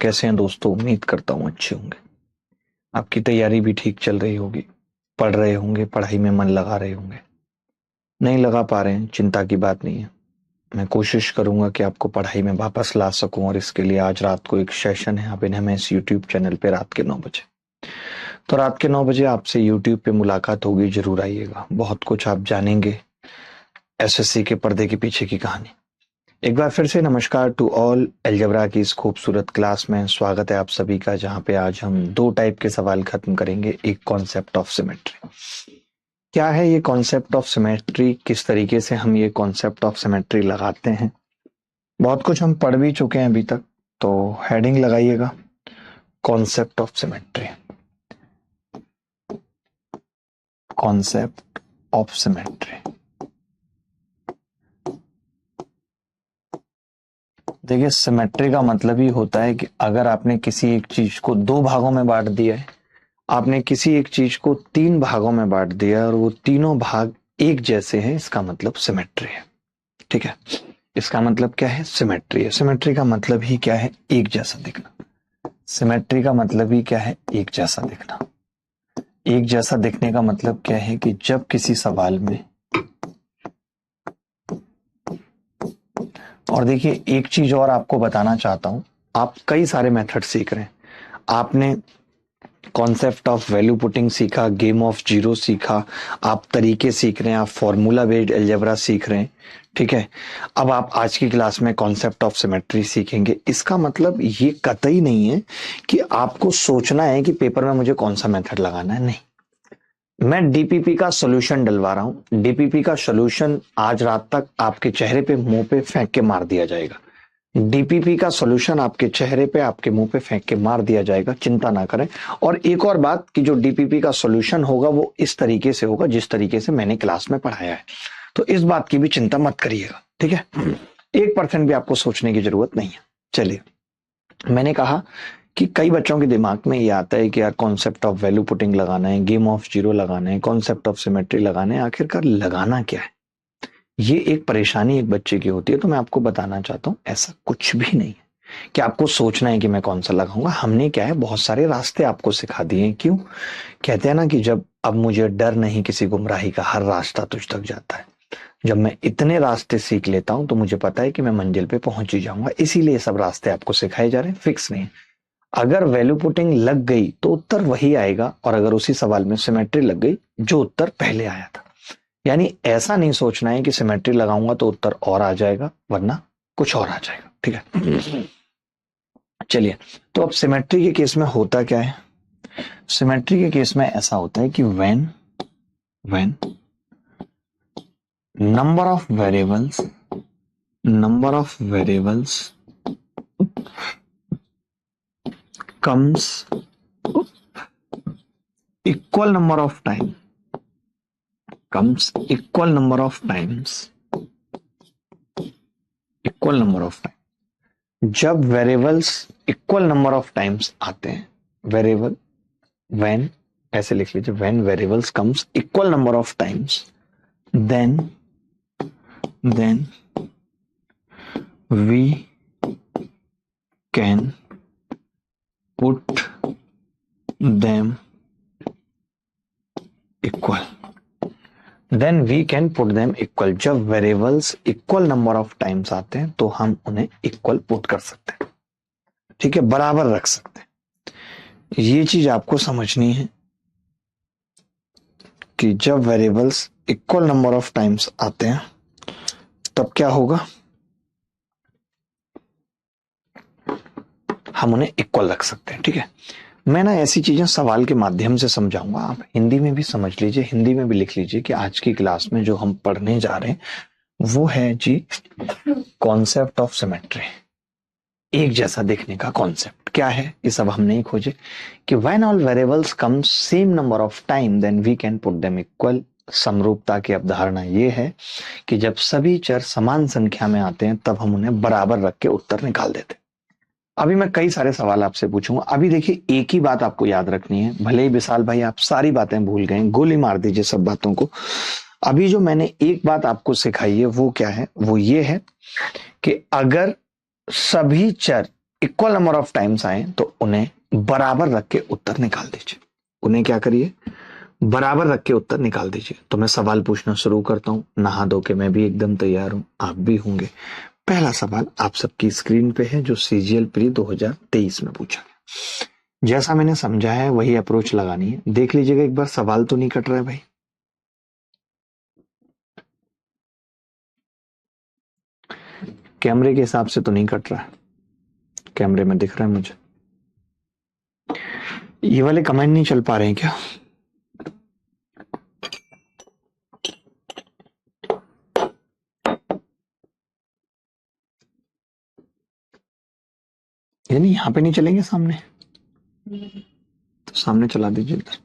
कैसे हैं दोस्तों। उम्मीद करता हूँ अच्छे होंगे। आपकी तैयारी भी ठीक चल रही होगी, पढ़ रहे होंगे, पढ़ाई में मन लगा रहे होंगे। नहीं लगा पा रहे हैं, चिंता की बात नहीं है। मैं कोशिश करूंगा कि आपको पढ़ाई में वापस ला सकूं, और इसके लिए आज रात को एक सेशन है आप इन्हें इस यूट्यूब चैनल पे रात के 9 बजे। तो रात के 9 बजे आपसे यूट्यूब पे मुलाकात होगी, जरूर आइएगा। बहुत कुछ आप जानेंगे एसएससी के पर्दे के पीछे की कहानी। एक बार फिर से नमस्कार टू ऑल। अलजेब्रा की इस खूबसूरत क्लास में स्वागत है आप सभी का, जहां पे आज हम दो टाइप के सवाल खत्म करेंगे। एक कॉन्सेप्ट ऑफ सिमेट्री। क्या है ये कॉन्सेप्ट ऑफ सिमेट्री, किस तरीके से हम ये कॉन्सेप्ट ऑफ सिमेट्री लगाते हैं। बहुत कुछ हम पढ़ भी चुके हैं अभी तक, तो हेडिंग लगाइएगा concept of symmetry. Concept of symmetry. देखिए, सिमेट्री का मतलब ही होता है कि अगर आपने किसी एक चीज को दो भागों में बांट दिया है, आपने किसी एक चीज को तीन भागों में बांट दिया है और वो तीनों भाग एक जैसे हैं, इसका मतलब सिमेट्री है। ठीक है, इसका मतलब क्या है? सिमेट्री है। सिमेट्री का मतलब ही क्या है? एक जैसा दिखना। सिमेट्री का मतलब ही क्या है? एक जैसा दिखना। एक जैसा दिखने का मतलब क्या है कि जब किसी सवाल में, और देखिए एक चीज और आपको बताना चाहता हूं, आप कई सारे मेथड सीख रहे हैं। आपने कॉन्सेप्ट ऑफ वैल्यू पुटिंग सीखा, गेम ऑफ जीरो सीखा, आप तरीके सीख रहे हैं, आप फॉर्मूला बेस्ड अलजेब्रा सीख रहे हैं। ठीक है, अब आप आज की क्लास में कॉन्सेप्ट ऑफ सिमेट्री सीखेंगे। इसका मतलब ये कतई नहीं है कि आपको सोचना है कि पेपर में मुझे कौन सा मेथड लगाना है। नहीं, मैं डीपीपी का सॉल्यूशन डलवा रहा हूं। डीपीपी का सॉल्यूशन आज रात तक आपके चेहरे पे, मुंह पे फेंक के मार दिया जाएगा। डीपीपी का सॉल्यूशन आपके चेहरे पे, आपके मुंह पे फेंक के मार दिया जाएगा, चिंता ना करें। और एक और बात कि जो डीपीपी का सॉल्यूशन होगा वो इस तरीके से होगा जिस तरीके से मैंने क्लास में पढ़ाया है। तो इस बात की भी चिंता मत करिएगा। ठीक है, 1% भी आपको सोचने की जरूरत नहीं है। चलिए, मैंने कहा कि कई बच्चों के दिमाग में ये आता है कि यार कॉन्सेप्ट ऑफ वैल्यू पुटिंग लगाना है, गेम ऑफ जीरो लगाना है, कॉन्सेप्ट ऑफ सिमेट्री लगाना है। आखिरकार लगाना क्या है? ये एक परेशानी एक बच्चे की होती है। तो मैं आपको बताना चाहता हूं ऐसा कुछ भी नहीं है कि आपको सोचना है कि मैं कौन सा लगाऊंगा। हमने क्या है, बहुत सारे रास्ते आपको सिखा दिए हैं। क्यों? कहते हैं ना कि जब अब मुझे डर नहीं किसी गुमराही का, हर रास्ता तुझ तक जाता है। जब मैं इतने रास्ते सीख लेता हूं तो मुझे पता है कि मैं मंजिल पे पहुंच ही जाऊंगा। इसीलिए सब रास्ते आपको सिखाए जा रहे हैं, फिक्स नहीं। अगर वैल्यू पुटिंग लग गई तो उत्तर वही आएगा, और अगर उसी सवाल में सिमेट्री लग गई जो उत्तर पहले आया था। यानी ऐसा नहीं सोचना है कि सिमेट्री लगाऊंगा तो उत्तर और आ जाएगा, वरना कुछ और आ जाएगा। ठीक है, चलिए। तो अब सिमेट्री के केस में होता क्या है? सिमेट्री के केस में ऐसा होता है कि when number of variables comes equal number of times, जब variables equal number of times आते हैं, वेरिएबल व्हेन, ऐसे लिख लीजिए, when variables comes equal number of times, then we can put them equal। जब variables equal number of times आते हैं तो हम उन्हें इक्वल पुट कर सकते हैं। ठीक है, बराबर रख सकते हैं। ये चीज आपको समझनी है कि जब variables equal number of times आते हैं तब क्या होगा, हम उन्हें इक्वल रख सकते हैं। ठीक है, मैं ना ऐसी चीजें सवाल के माध्यम से समझाऊंगा, आप हिंदी में भी समझ लीजिए, हिंदी में भी लिख लीजिए कि आज की क्लास में जो हम पढ़ने जा रहे हैं वो है जी कॉन्सेप्ट ऑफ सिमेट्री। एक जैसा दिखने का कॉन्सेप्ट क्या है, ये सब हम नहीं खोजे कि when all variables come same number of time then we can put them equal. समरूपता की अवधारणा ये है कि जब सभी चर समान संख्या में आते हैं तब हम उन्हें बराबर रख के उत्तर निकाल देते हैं। अभी मैं कई सारे सवाल आपसे पूछूंगा। अभी देखिए, एक ही बात आपको याद रखनी है। भले ही विशाल भाई आप सारी बातें भूल गए, गोली मार दीजिए सब बातों को। अभी जो मैंने एक बात आपको सिखाई है वो क्या है? वो ये है कि अगर सभी चर इक्वल नंबर ऑफ टाइम्स आए तो उन्हें बराबर रख के उत्तर निकाल दीजिए। उन्हें क्या करिए, बराबर रख के उत्तर निकाल दीजिए। तो मैं सवाल पूछना शुरू करता हूं। नहा धो के मैं भी एकदम तैयार हूं, आप भी होंगे। पहला सवाल आप सबकी स्क्रीन पे है, जो सीजीएल प्री 2023 में पूछा गया। जैसा मैंने समझा है वही अप्रोच लगानी है। देख लीजिएगा एक बार, सवाल तो नहीं कट रहा है भाई। कैमरे के हिसाब से तो नहीं कट रहा है, कैमरे में दिख रहा है मुझे। ये वाले कमेंट नहीं चल पा रहे हैं क्या? यानी यहाँ पे नहीं चलेंगे सामने? तो सामने चला दीजिए इधर।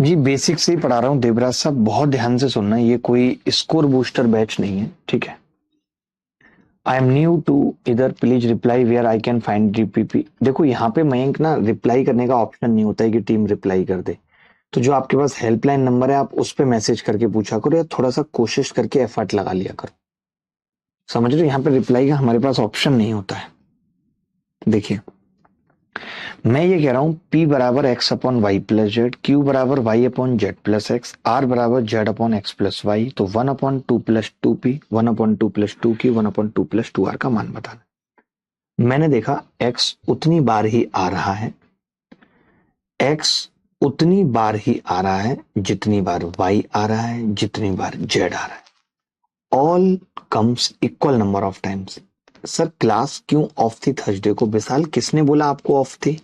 जी बेसिक से ही पढ़ा रहा हूँ देवराज साहब, बहुत ध्यान से सुनना। ये कोई स्कोर बूस्टर बैच नहीं है, ठीक है? आई एम न्यू टू इधर, please reply where I can find GPP. देखो यहाँ पे मयंक ना, रिप्लाई करने का ऑप्शन नहीं होता है कि टीम रिप्लाई कर दे। तो जो आपके पास हेल्पलाइन नंबर है आप उस पे मैसेज करके पूछा करो, या थोड़ा सा कोशिश करके एफर्ट लगा लिया करो। समझ रहे हो? यहाँ पे रिप्लाई का हमारे पास ऑप्शन नहीं होता है। देखिए मैं ये कह रहा हूं, P बराबर X upon Y plus Z, Q बराबर Y upon Z plus X, R बराबर Z upon X plus Y. तो 1/2 + 2p, 1/2 + 2q, 1/2 + 2r का मान बताना। मैंने देखा x उतनी बार ही आ रहा है, x उतनी बार ही आ रहा है जितनी बार y आ रहा है, जितनी बार z आ रहा है। All comes equal number of times. Sir class क्यों ऑफ थी थर्सडे को? विशाल किसने बोला आपको ऑफ थी?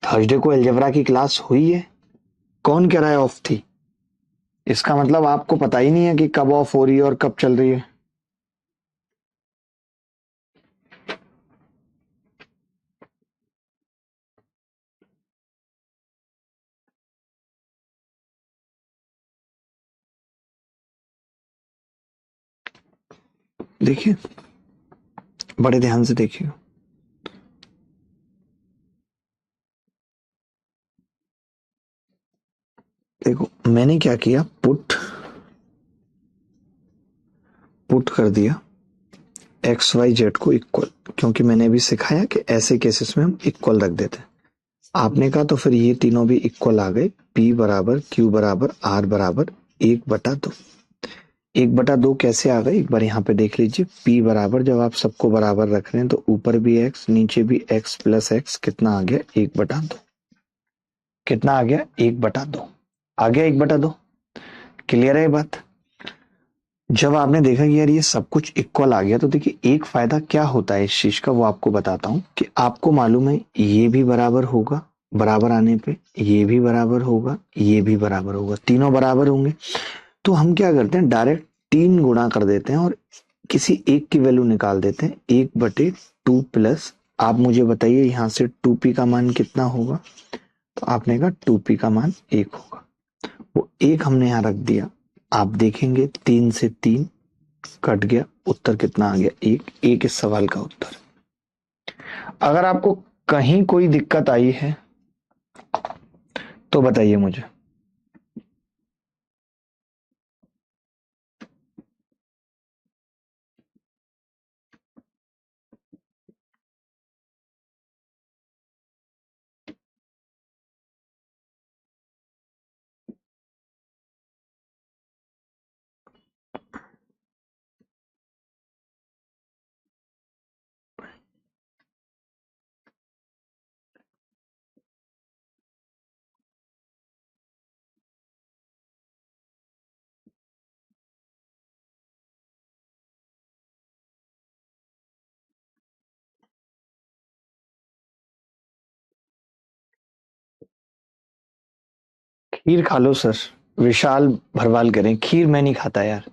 थर्सडे को अलजेब्रा की क्लास हुई है? कौन कह रहा है ऑफ थी? इसका मतलब आपको पता ही नहीं है कि कब ऑफ हो रही है और कब चल रही है। देखिए बड़े ध्यान से देखिए। देखो मैंने क्या किया, पुट पुट कर दिया एक्स वाई जेड को इक्वल, क्योंकि मैंने अभी सिखाया कि ऐसे केसेस में हम इक्वल रख देते हैं। आपने कहा तो फिर ये तीनों भी इक्वल आ गए। P बराबर Q बराबर R बराबर 1/2। 1/2 कैसे आ गए एक बार यहाँ पे देख लीजिए। P बराबर, जब आप सबको बराबर रख रहे हैं तो ऊपर भी x नीचे भी x प्लस x, कितना आ गया? 1/2। कितना आ गया? 1/2 आ गया। 1/2 क्लियर है ये बात? जब आपने देखा कि यार ये सब कुछ इक्वल आ गया, तो देखिए एक फायदा क्या होता है इस चीज का, वो आपको बताता हूं कि आपको मालूम है ये भी बराबर होगा, बराबर आने पे ये भी बराबर होगा, ये भी बराबर होगा, तीनों बराबर होंगे। तो हम क्या करते हैं, डायरेक्ट 3 गुणा कर देते हैं और किसी एक की वैल्यू निकाल देते हैं। 1/2 प्लस, आप मुझे बताइए यहाँ से 2p का मान कितना होगा? तो आपने कहा 2p का मान 1 होगा, वो 1 हमने यहाँ रख दिया। आप देखेंगे 3 से 3 कट गया, उत्तर कितना आ गया? 1। एक इस सवाल का उत्तर। अगर आपको कहीं कोई दिक्कत आई है तो बताइए मुझे। खीर खा लो सर, विशाल भरवाल करें, खीर मैं नहीं खाता यार,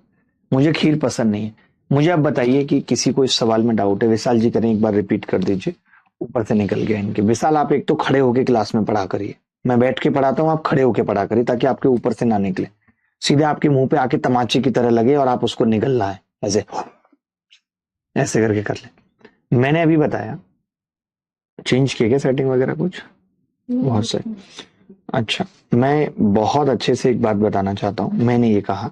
मुझे खीर पसंद नहीं है। मुझे आप बताइए कि किसी को इस सवाल में डाउट है, विशाल जी करें, एक बार रिपीट कर दीजिए। ऊपर से निकल गया इनके। विशाल आप एक तो खड़े होके क्लास में पढ़ा करिए, मैं बैठ के पढ़ाता हूँ, आप खड़े होके पढ़ा करिए ताकि आपके ऊपर से ना निकले, सीधे आपके मुंह पे आके तमाचे की तरह लगे और आप उसको निगलना है ऐसे ऐसे करके कर ले। मैंने अभी बताया, चेंज किया क्या सेटिंग वगैरह कुछ? बहुत सही। अच्छा, मैं बहुत अच्छे से एक बात बताना चाहता हूं। मैंने ये कहा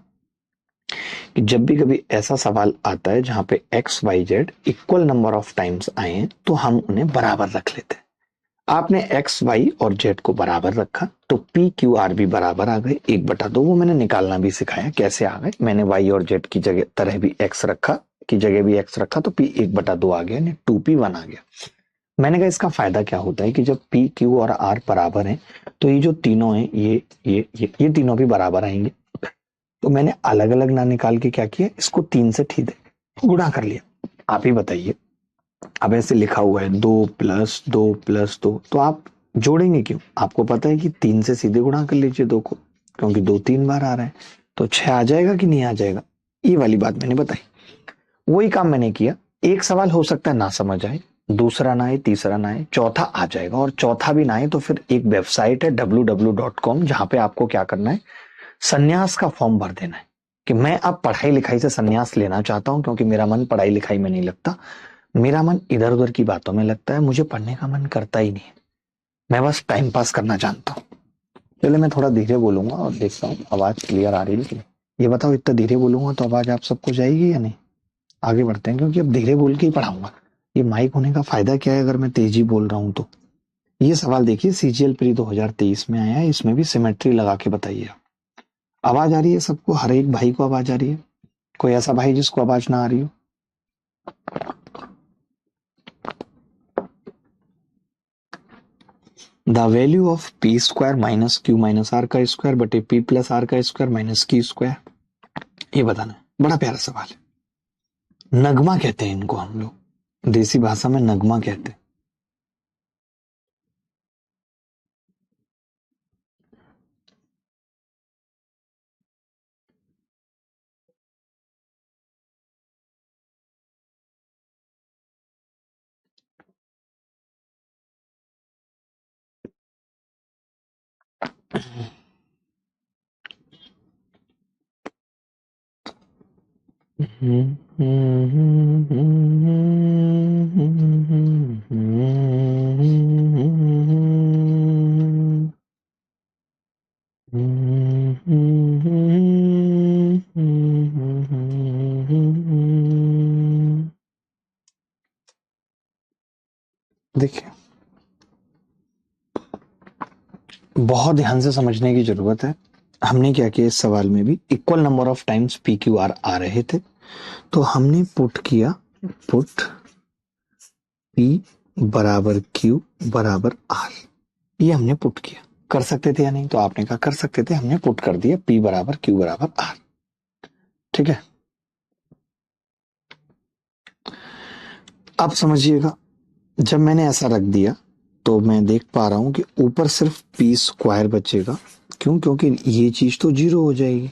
कि जब भी कभी ऐसा सवाल आता है जहां पे X Y Z equal number of times आए हैं तो हम उन्हें बराबर रख लेते हैं। आपने एक्स वाई और जेड को बराबर रखा तो पी क्यू आर भी बराबर आ गए, 1/2। वो मैंने निकालना भी सिखाया कैसे आ गए। मैंने वाई और जेड की जगह तरह भी एक्स रखा, की जगह भी एक्स रखा तो पी 1/2 आ गया, यानी 2p1 आ गया। मैंने कहा इसका फायदा क्या होता है कि जब पी क्यू और आर बराबर हैं तो ये जो तीनों हैं ये तीनों भी बराबर आएंगे। तो मैंने अलग अलग ना निकाल के क्या किया, इसको 3 से ठीक गुणा कर लिया। आप ही बताइए, अब ऐसे लिखा हुआ है 2+2+2, तो आप जोड़ेंगे क्यों? आपको पता है कि 3 से सीधे गुणा कर लीजिए 2 को, क्योंकि 2 3 बार आ रहा है तो 6 आ जाएगा कि नहीं आ जाएगा। ये वाली बात मैंने बताई, वही काम मैंने किया। एक सवाल हो सकता है ना समझ आए, दूसरा ना आए, तीसरा ना आए, चौथा आ जाएगा, और चौथा भी ना आए तो फिर एक वेबसाइट है www.com, जहां पे आपको क्या करना है, संन्यास का फॉर्म भर देना है कि मैं अब पढ़ाई लिखाई से संन्यास लेना चाहता हूं, क्योंकि मेरा मन पढ़ाई लिखाई में नहीं लगता, मेरा मन इधर उधर की बातों में लगता है, मुझे पढ़ने का मन करता ही नहीं है, मैं बस टाइम पास करना जानता हूँ। चलिए मैं थोड़ा धीरे बोलूंगा और देखता हूँ आवाज क्लियर आ रही है कि नहीं। ये बताओ, इतना धीरे बोलूंगा तो आवाज आप सबको जाएगी या नहीं? आगे बढ़ते हैं, क्योंकि अब धीरे बोल के ही पढ़ाऊंगा। ये माइक होने का फायदा क्या है अगर मैं तेजी बोल रहा हूं तो? ये सवाल देखिए, सीजीएल प्री 2023 में आया है, इसमें भी सिमेट्री लगा के बताइए। आवाज आ रही है सबको? हर एक भाई को आवाज आ रही है? कोई ऐसा भाई जिसको आवाज ना आ रही हो? The value of P square minus Q minus R का स्क्वायर बटे पी प्लस आर का स्क्वायर माइनस क्यू स्क्वायर, ये बताना है। बड़ा प्यारा सवाल है, नगमा कहते हैं इनको हम लोग, देसी भाषा में नगमा कहते हैं। देखिए, बहुत ध्यान से समझने की जरूरत है। हमने क्या किया, इस सवाल में भी equal number of times P Q R आ रहे थे, तो हमने पुट किया, पुट पी बराबर क्यू बराबर आर, ये हमने पुट किया। कर सकते थे या नहीं? तो आपने कहा कर सकते थे, हमने पुट कर दिया पी बराबर क्यू बराबर आर। ठीक है, अब समझिएगा, जब मैंने ऐसा रख दिया तो मैं देख पा रहा हूं कि ऊपर सिर्फ पी स्क्वायर बचेगा। क्यों? क्योंकि ये चीज तो 0 हो जाएगी,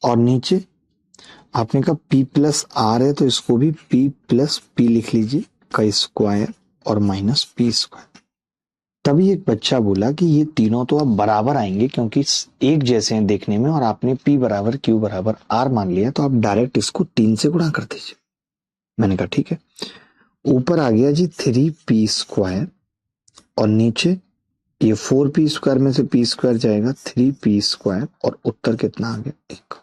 और नीचे आपने कहा पी प्लस आर है तो इसको भी पी प्लस पी लिख लीजिए का स्क्वायर और माइनस पी स्क्वायर। तभी एक बच्चा बोला कि ये तीनों तो अब बराबर आएंगे क्योंकि एक जैसे हैं देखने में, और आपने पी बराबर क्यू बराबर आर मान लिया, तो आप डायरेक्ट इसको 3 से गुणा कर दीजिए। मैंने कहा ठीक है। ऊपर आ गया जी 3p स्क्वायर, और नीचे ये 4p स्क्वायर में से p स्क्वायर जाएगा 3p स्क्वायर, और उत्तर कितना आ गया 1।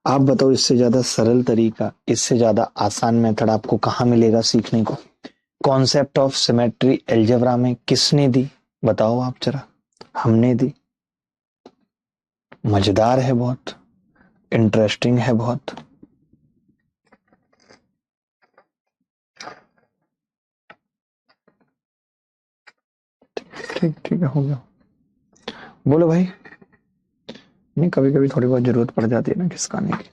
आप बताओ, इससे ज्यादा सरल तरीका, इससे ज्यादा आसान मेथड आपको कहाँ मिलेगा सीखने को? कॉन्सेप्ट ऑफ सिमेट्री एल्जेब्रा में किसने दी? बताओ आप जरा। हमने दी। मजेदार है बहुत, इंटरेस्टिंग है बहुत। ठीक ठीक है, हो गया। बोलो भाई। नहीं, कभी कभी थोड़ी बहुत जरूरत पड़ जाती है ना खिसकाने की।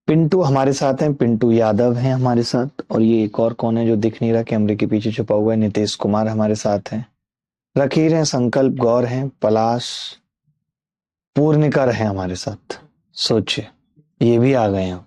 पिंटू हमारे साथ हैं, पिंटू यादव हैं हमारे साथ, और ये एक और कौन है जो दिख नहीं रहा, कैमरे के पीछे छुपा हुआ है, नितेश कुमार हमारे साथ हैं। रकीर हैं, संकल्प, गौर हैं, पलाश, पूर्णिकर है हमारे साथ। सोचिए, ये भी आ गए हैं।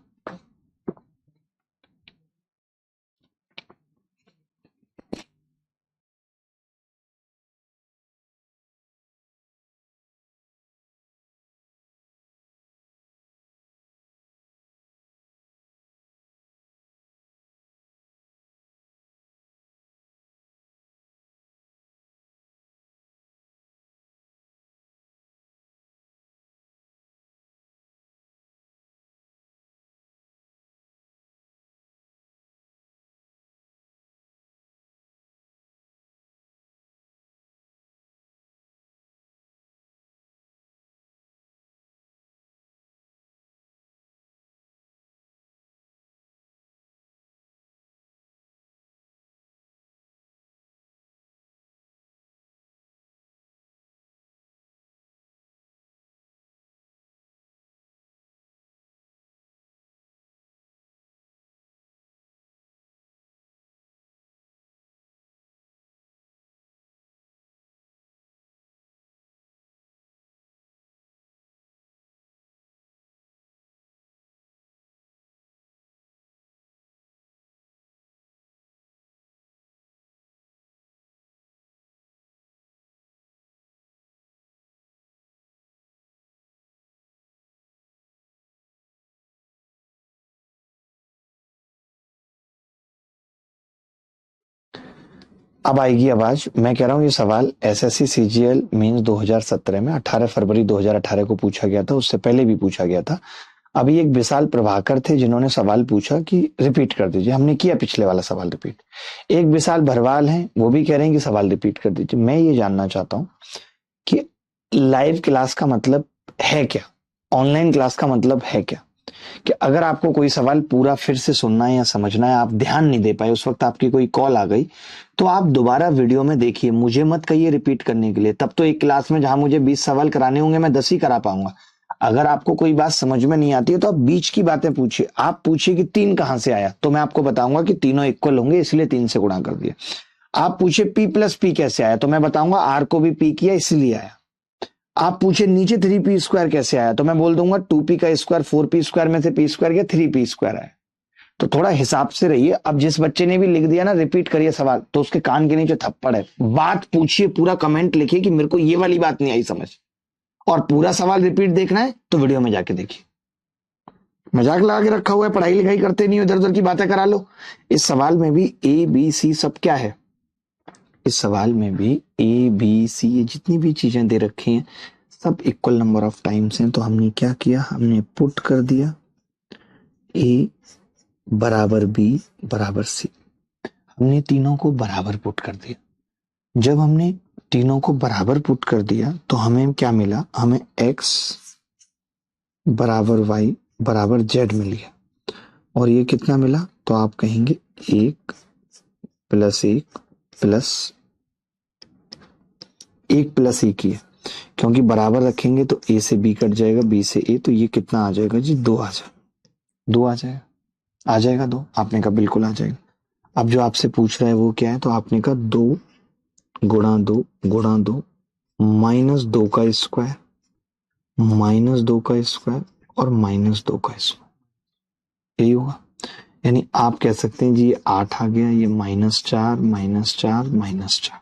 अब आएगी आवाज। मैं कह रहा हूं ये सवाल एसएससी सीजीएल मेंस 2017 में 18 फरवरी 2018 को पूछा गया था, उससे पहले भी पूछा गया था। अभी एक विशाल प्रभाकर थे जिन्होंने सवाल पूछा कि रिपीट कर दीजिए, हमने किया पिछले वाला सवाल रिपीट। एक विशाल भरवाल हैं, वो भी कह रहे हैं कि सवाल रिपीट कर दीजिए। मैं ये जानना चाहता हूं कि लाइव क्लास का मतलब है क्या, ऑनलाइन क्लास का मतलब है क्या। कि अगर आपको कोई सवाल पूरा फिर से सुनना है या समझना है, आप ध्यान नहीं दे पाए, उस वक्त आपकी कोई कॉल आ गई, तो आप दोबारा वीडियो में देखिए, मुझे मत कहिए रिपीट करने के लिए। तब तो एक क्लास में जहां मुझे 20 सवाल कराने होंगे मैं 10 ही करा पाऊंगा। अगर आपको कोई बात समझ में नहीं आती है तो आप बीच की बातें पूछिए। आप पूछिए कि 3 कहां से आया, तो मैं आपको बताऊंगा कि तीनों इक्वल होंगे इसलिए 3 से गुणा कर दिया। आप पूछिए पी प्लस पी कैसे आया, तो मैं बताऊंगा आर को भी पी किया इसलिए आया। आप पूछे नीचे 3p² कैसे आया, तो मैं बोल दूंगा 2p का स्क्वायर 4p² में से p² गया 3p² आया। तो थोड़ा हिसाब से रहिए। अब जिस बच्चे ने भी लिख दिया ना रिपीट करिए सवाल, तो उसके कान के नीचे थप्पड़ है। बात पूछिए, पूरा कमेंट लिखिए कि मेरे को ये वाली बात नहीं आई समझ, और पूरा सवाल रिपीट देखना है तो वीडियो में जाके देखिए। मजाक लगा के रखा हुआ है, पढ़ाई लिखाई करते नहीं हो, इधर उधर की बातें करा लो। इस सवाल में भी ए बी सी सब क्या है, इस सवाल में भी ए बी सी ये जितनी भी चीजें दे रखी हैं सब इक्वल नंबर ऑफ टाइम्स हैं। तो हमने क्या किया, हमने पुट कर दिया ए बराबर बी बराबर सी। हमने तीनों को बराबर पुट कर दिया। जब हमने तीनों को बराबर पुट कर दिया तो हमें क्या मिला, हमें x बराबर y बराबर z मिल गया। और ये कितना मिला, तो आप कहेंगे 1 प्लस 1 ही है, क्योंकि बराबर रखेंगे तो a से b कट जाएगा, b से a, तो ये कितना आ जाएगा जी, 2 आ जाएगा। 2 आ जाएगा, आ जाएगा 2। आपने कहा बिल्कुल आ जाएगा। अब जो आपसे पूछ रहा है वो क्या है, तो आपने कहा 2 गुणा 2 -2 का स्क्वायर -2 का स्क्वायर और -2 का स्क्वायर, यही होगा। यानी आप कह सकते हैं जी ये 8 आ गया, ये -4 -4 -4।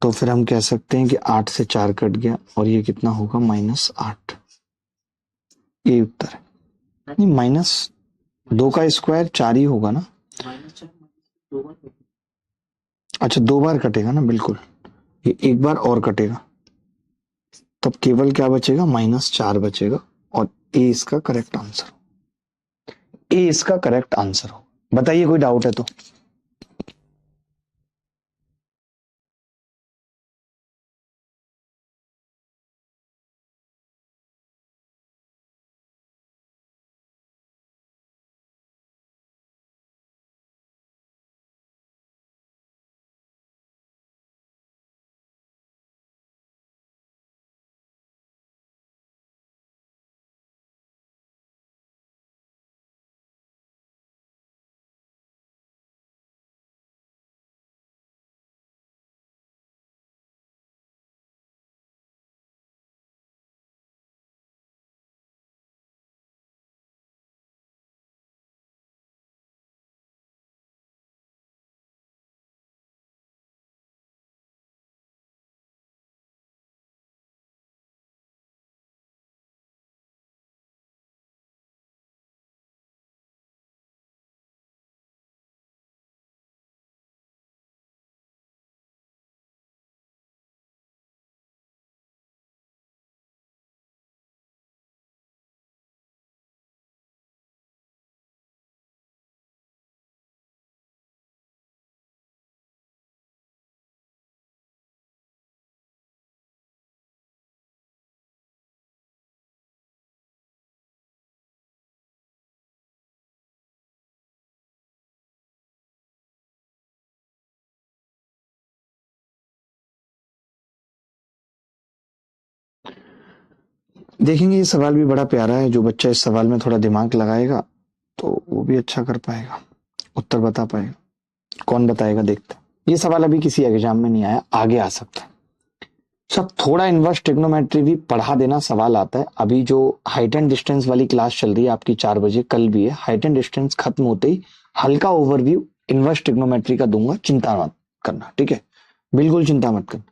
तो फिर हम कह सकते हैं कि 8 से 4 कट गया और ये कितना होगा, -8। ये उत्तर है। नहीं, -2 का स्क्वायर 4 ही होगा ना। अच्छा, 2 बार कटेगा ना, बिल्कुल। ये एक बार और कटेगा, तब केवल क्या बचेगा, -4 बचेगा। और ए इसका करेक्ट आंसर, ए इसका करेक्ट आंसर हो। बताइए कोई डाउट है तो। देखेंगे ये सवाल भी बड़ा प्यारा है, जो बच्चा इस सवाल में थोड़ा दिमाग लगाएगा तो वो भी अच्छा कर पाएगा, उत्तर बता पाएगा। कौन बताएगा देखते हैं। ये सवाल अभी किसी एग्जाम में नहीं आया, आगे आ सकता है। सब थोड़ा इन्वर्स ट्रिग्नोमेट्री भी पढ़ा देना, सवाल आता है। अभी जो हाइट एंड डिस्टेंस वाली क्लास चल रही है आपकी 4 बजे, कल भी है, हाइट एंड डिस्टेंस खत्म होते ही हल्का ओवरव्यू इन्वर्स ट्रिग्नोमेट्री का दूंगा, चिंता मत करना, ठीक है? बिल्कुल चिंता मत करना।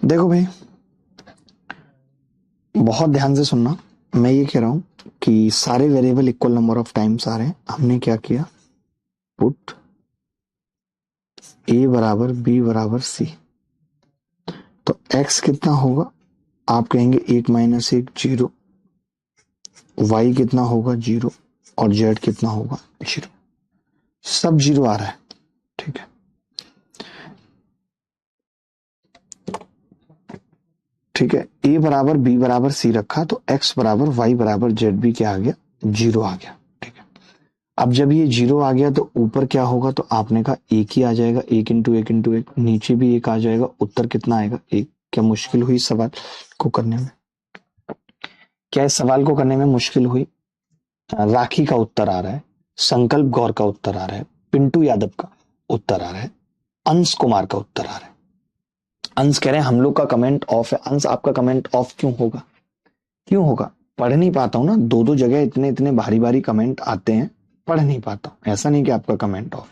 देखो भाई, बहुत ध्यान से सुनना। मैं ये कह रहा हूं कि सारे variable equal number of times आ रहे हैं। हमने क्या किया, पुट ए बराबर बी बराबर सी, तो एक्स कितना होगा, आप कहेंगे 1 - 1 0, वाई कितना होगा 0, और जेड कितना होगा 0। सब 0 आ रहा है, ठीक है? ठीक है, ए बराबर बी बराबर सी रखा, तो एक्स बराबर वाई बराबर जेड भी क्या आ गया, 0 आ गया, ठीक है? अब जब ये 0 आ गया तो ऊपर क्या होगा, तो आपने कहा एक ही आ जाएगा, 1 × 1 × 1, नीचे भी एक आ जाएगा, उत्तर कितना आएगा, एक। क्या मुश्किल हुई सवाल को करने में? क्या इस सवाल को करने में मुश्किल हुई? राखी का उत्तर आ रहा है, संकल्प गौर का उत्तर आ रहा है, पिंटू यादव का उत्तर आ रहा है, अंश कुमार का उत्तर आ रहा है। अंश कह रहे हैं हम लोग का कमेंट ऑफ है। अंश, आपका कमेंट ऑफ क्यों होगा? क्यों होगा? पढ़ नहीं पाता हूं ना, दो दो जगह इतने इतने भारी भारी कमेंट आते हैं, पढ़ नहीं पाता हूं। ऐसा नहीं कि आपका कमेंट ऑफ,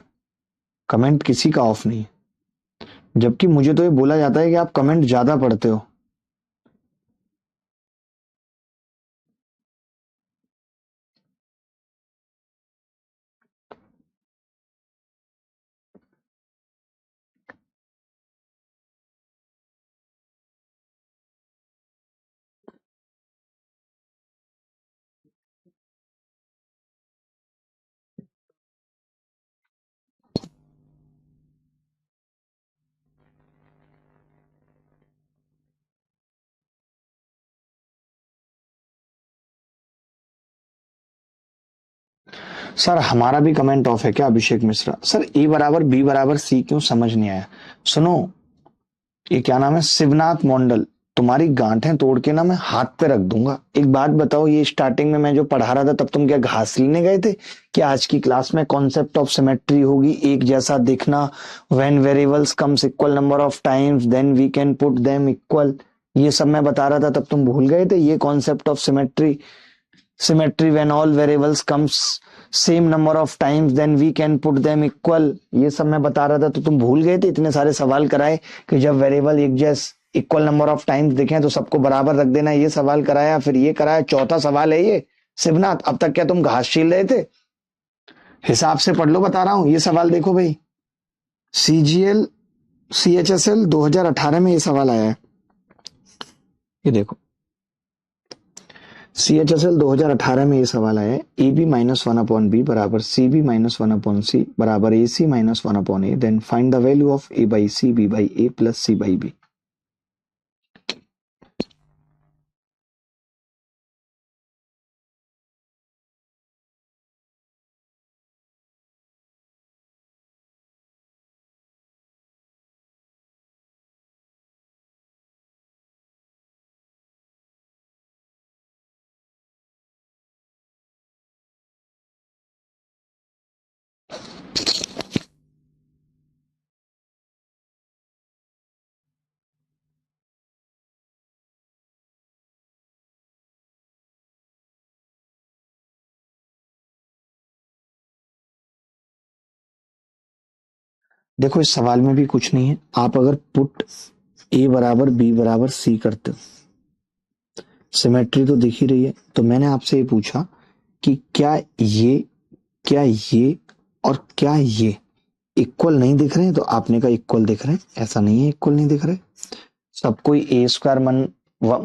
कमेंट किसी का ऑफ नहीं है। जबकि मुझे तो ये बोला जाता है कि आप कमेंट ज्यादा पढ़ते हो। सर हमारा भी कमेंट ऑफ है क्या, अभिषेक मिश्रा? सर ए बराबर बी बराबर सी क्यों, समझ नहीं आया। सुनो, ये क्या नाम है, शिवनाथ मंडल, तुम्हारी गांठें तोड़ के ना मैं हाथ पे रख दूंगा। एक बात बताओ, ये स्टार्टिंग में मैं जो पढ़ा रहा था तब तुम क्या घास लेने गए थे? कि आज की क्लास में कॉन्सेप्ट ऑफ सिमेट्री होगी, एक जैसा दिखना, when variables comes equal number of times then we can put them equal, ये सब मैं बता रहा था, तब तुम भूल गए थे ये concept of symmetry. Symmetry when all variables comes same number of times then we can put them equal, ये सब मैं बता रहा था, तो तुम भूल गए थे। इतने सारे सवाल कराए कि जब वेरिएबल एक जैस इक्वल नंबर ऑफ टाइम्स दिखे तो सबको बराबर रख देना, ये सवाल कराया, फिर ये कराया, चौथा सवाल है ये। शिवनाथ, अब तक क्या तुम घास छील रहे थे? हिसाब से पढ़ लो, बता रहा हूं। ये सवाल देखो भाई, सीजीएल CHSL 2018 में ये सवाल आया है। ये देखो, CHSL 2018 में ये सवाल आया है, ए बी -1/b बराबर सी बी -1/c बराबर A C -1/a, then find the value of a by c, b by a plus c by b। देखो इस सवाल में भी कुछ नहीं है। आप अगर पुट ए बराबर बी बराबर सी करते हो, सिमेट्री तो दिख ही रही है। तो मैंने आपसे ये पूछा कि क्या ये और क्या ये इक्वल नहीं दिख रहे हैं, तो आपने कहा इक्वल दिख रहे हैं। ऐसा नहीं है इक्वल नहीं दिख रहे, सब कोई A square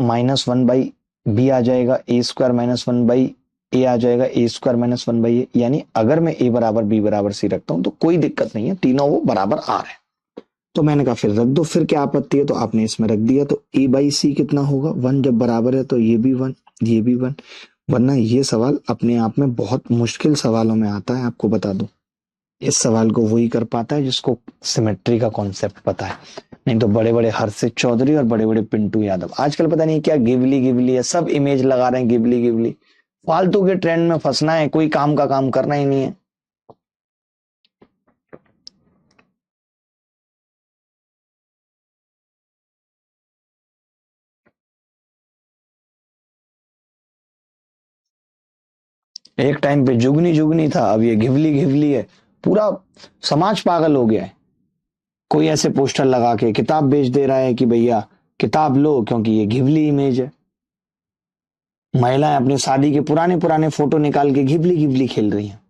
minus one by B आ जाएगा, A square minus one by A आ जाएगा, A square minus one by A. यानी अगर मैं ए बराबर बी बराबर सी रखता हूं तो कोई दिक्कत नहीं है, तीनों वो बराबर आ रहे हैं। तो मैंने कहा फिर रख दो, फिर क्या आपत्ति है। तो आपने इसमें रख दिया, तो ए बाई सी कितना होगा, वन। जब बराबर है तो ये भी वन, ये भी वन। वरना ये सवाल अपने आप में बहुत मुश्किल सवालों में आता है, आपको बता दूं। इस सवाल को वही कर पाता है जिसको सिमेट्री का कॉन्सेप्ट पता है, नहीं तो बड़े बड़े हर्षित चौधरी और बड़े बड़े पिंटू यादव आजकल पता नहीं क्या गिबली गिबली है, सब इमेज लगा रहे हैं गिबली गिबली। फालतू के ट्रेंड में फंसना है, कोई काम का काम करना ही नहीं है। एक टाइम पे जुगनी जुगनी था, अब ये घिवली घिवली है। पूरा समाज पागल हो गया है। कोई ऐसे पोस्टर लगा के किताब बेच दे रहा है कि भैया किताब लो क्योंकि ये घिवली इमेज है। महिलाएं अपनी शादी के पुराने पुराने फोटो निकाल के घिवली घिवली खेल रही हैं।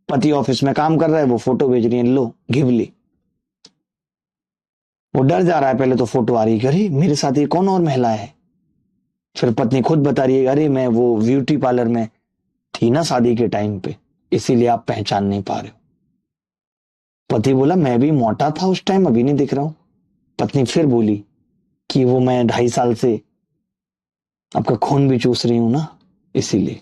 पति ऑफिस में काम कर रहा है, वो फोटो भेज रही है, लो घिवली। वो डर जा रहा है, पहले तो फोटो आ रही है, अरे मेरे साथ ये कौन और महिला है। फिर पत्नी खुद बता रही है, अरे मैं वो ब्यूटी पार्लर में थी ना शादी के टाइम पे, इसीलिए आप पहचान नहीं पा रहे हो। पति बोला मैं भी मोटा था उस टाइम, अभी नहीं दिख रहा हूं। पत्नी फिर बोली कि वो मैं 2.5 साल से आपका खून भी चूस रही हूं ना, इसीलिए।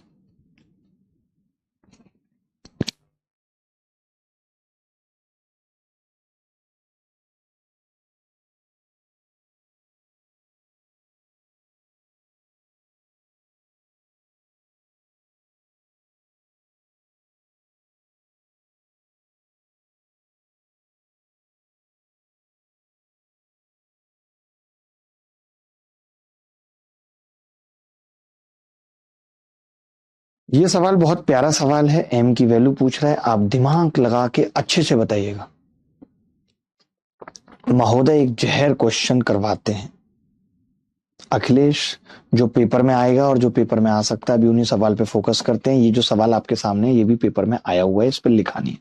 ये सवाल बहुत प्यारा सवाल है, एम की वैल्यू पूछ रहा है, आप दिमाग लगा के अच्छे से बताइएगा। महोदय एक जहर क्वेश्चन करवाते हैं अखिलेश, जो पेपर में आएगा और जो पेपर में आ सकता है, अभी उन्हीं सवाल पे फोकस करते हैं। ये जो सवाल आपके सामने है ये भी पेपर में आया हुआ है, इस पर लिखा नहीं है।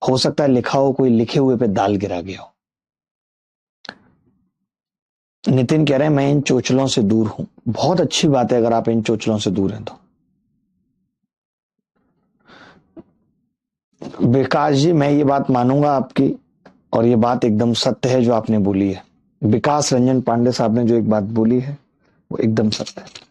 हो सकता है लिखा हो, कोई लिखे हुए पे दाल गिरा गया हो। नितिन कह रहे हैं मैं इन चोचलों से दूर हूं। बहुत अच्छी बात है अगर आप इन चोचलों से दूर हैं तो। विकास जी मैं ये बात मानूंगा आपकी, और ये बात एकदम सत्य है जो आपने बोली है। विकास रंजन पांडे साहब ने जो एक बात बोली है वो एकदम सत्य है।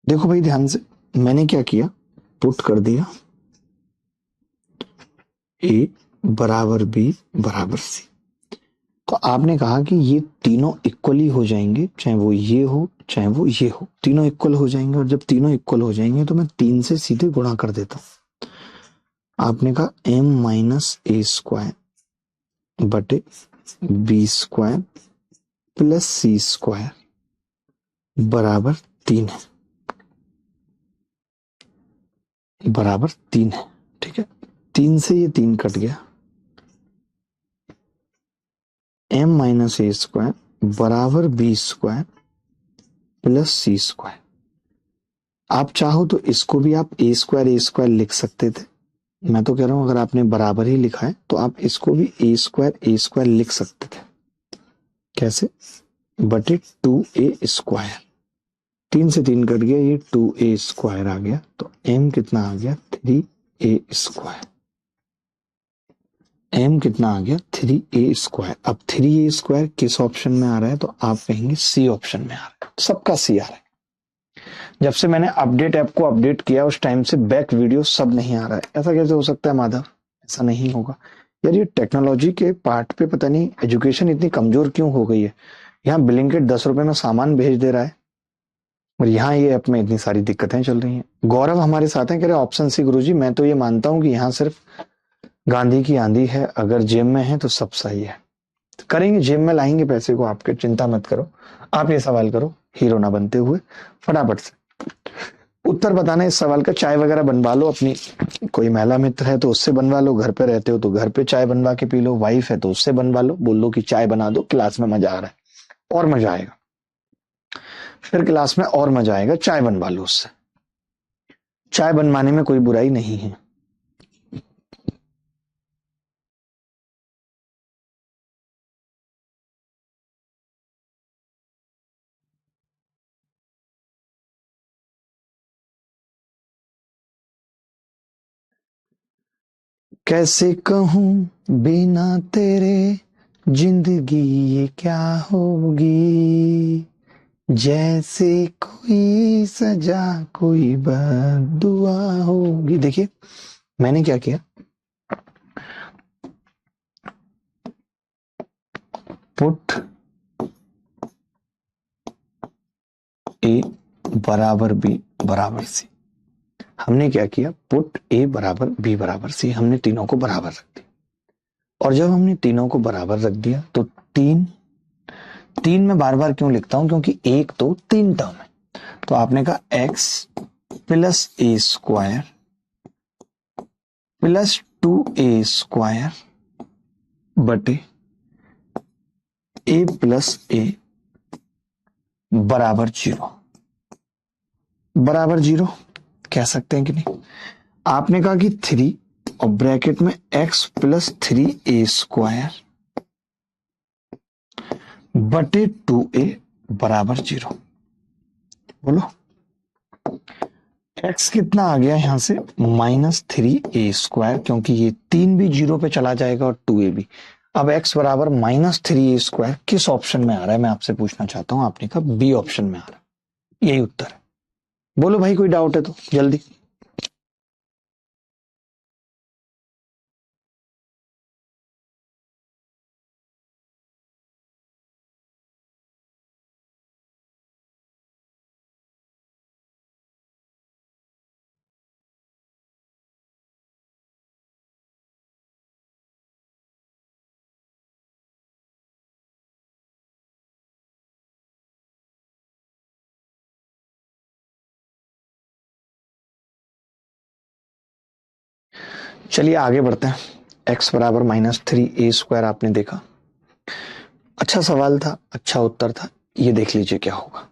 देखो भाई ध्यान से, मैंने क्या किया, पुट कर दिया ए बराबर बी बराबर सी। तो आपने कहा कि ये तीनों इक्वली हो जाएंगे, चाहे वो ये हो चाहे वो ये हो, तीनों इक्वल हो जाएंगे। और जब तीनों इक्वल हो जाएंगे तो मैं 3 से सीधे गुणा कर देता हूं। आपने कहा m माइनस ए स्क्वायर बटे बी स्क्वायर प्लस सी स्क्वायर बराबर 3 है, बराबर 3 है। ठीक है, 3 से ये 3 कट गया। m माइनस ए स्क्वायर बराबर बी स्क्वायर प्लस सी स्क्वायर। आप चाहो तो इसको भी आप ए स्क्वायर लिख सकते थे। मैं तो कह रहा हूं अगर आपने बराबर ही लिखा है तो आप इसको भी ए स्क्वायर लिख सकते थे। कैसे? बटे 2a²। 3 से 3 कट गया, ये 2a² आ गया, तो m कितना आ गया 3a²। m कितना आ गया 3a²। अब 3a² किस ऑप्शन में आ रहा है? तो आप कहेंगे सी ऑप्शन में आ रहा है। सबका सी आ रहा है। जब से मैंने अपडेट ऐप को अपडेट किया उस टाइम से बैक वीडियो सब नहीं आ रहा है। ऐसा कैसे हो सकता है माधव? ऐसा नहीं होगा यार, ये टेक्नोलॉजी के पार्ट पे पता नहीं एजुकेशन इतनी कमजोर क्यों हो गई है। यहाँ ब्लिंकिट 10 रुपए में सामान भेज दे रहा है और यहाँ ये ऐप में इतनी सारी दिक्कतें चल रही हैं। गौरव हमारे साथ हैं, कह रहे ऑप्शन सी गुरुजी। मैं तो ये मानता हूँ कि यहाँ सिर्फ गांधी की आंधी है, अगर जेब में है तो सब सही है। तो करेंगे, जेब में लाएंगे पैसे को आपके, चिंता मत करो। आप ये सवाल करो हीरो ना बनते हुए, फटाफट से उत्तर बताना इस सवाल का। चाय वगैरह बनवा लो अपनी, कोई महिला मित्र है तो उससे बनवा लो, घर पे रहते हो तो घर पे चाय बनवा के पी लो, वाइफ है तो उससे बनवा लो, बोल लो कि चाय बना दो, क्लास में मजा आ रहा है और मजा आएगा। फिर क्लास में और मजा आएगा, चाय बनवा लो उससे। चाय बनवाने में कोई बुराई नहीं है। कैसे कहूं बिना तेरे जिंदगी ये क्या होगी, जैसे कोई सजा कोई बद्दुआ होगी। देखिए मैंने क्या किया, पुट ए बराबर बी बराबर सी। हमने क्या किया, पुट ए बराबर बी बराबर सी, हमने तीनों को बराबर रख दिया। और जब हमने तीनों को बराबर रख दिया तो तीन, तीन में बार बार क्यों लिखता हूं, क्योंकि एक तो तीन टर्म है। तो आपने कहा x plus a² plus 2a² बटे a प्लस ए बराबर 0। बराबर 0 कह सकते हैं कि नहीं? आपने कहा कि 3 और ब्रैकेट में x प्लस 3a² बटे 2a बराबर 0। बोलो x कितना आ गया यहां से -3a², क्योंकि ये 3 भी 0 पे चला जाएगा और 2a भी। अब x बराबर -3a² किस ऑप्शन में आ रहा है मैं आपसे पूछना चाहता हूं। आपने कहा बी ऑप्शन में आ रहा है, यही उत्तर है। बोलो भाई कोई डाउट है तो जल्दी। चलिए आगे बढ़ते हैं। x बराबर -3a² आपने देखा, अच्छा सवाल था, अच्छा उत्तर था। ये देख लीजिए क्या होगा।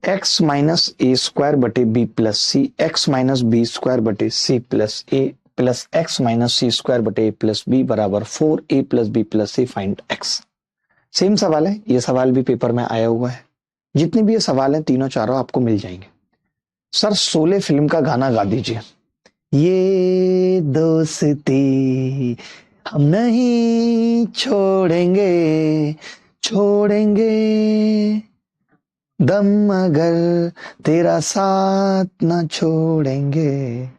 x -a² बटे b प्लस सी, x -b² बटे c plus a plus x -c² बटे a प्लस b बराबर 4a plus b plus c, find x। Same सवाल है, ये सवाल भी पेपर में आया हुआ है। जितने भी ये सवाल हैं तीनों चारों आपको मिल जाएंगे। सर शोले फिल्म का गाना गा दीजिए। ये दोस्ती हम नहीं छोड़ेंगे, छोड़ेंगे दम अगर तेरा साथ ना छोड़ेंगे।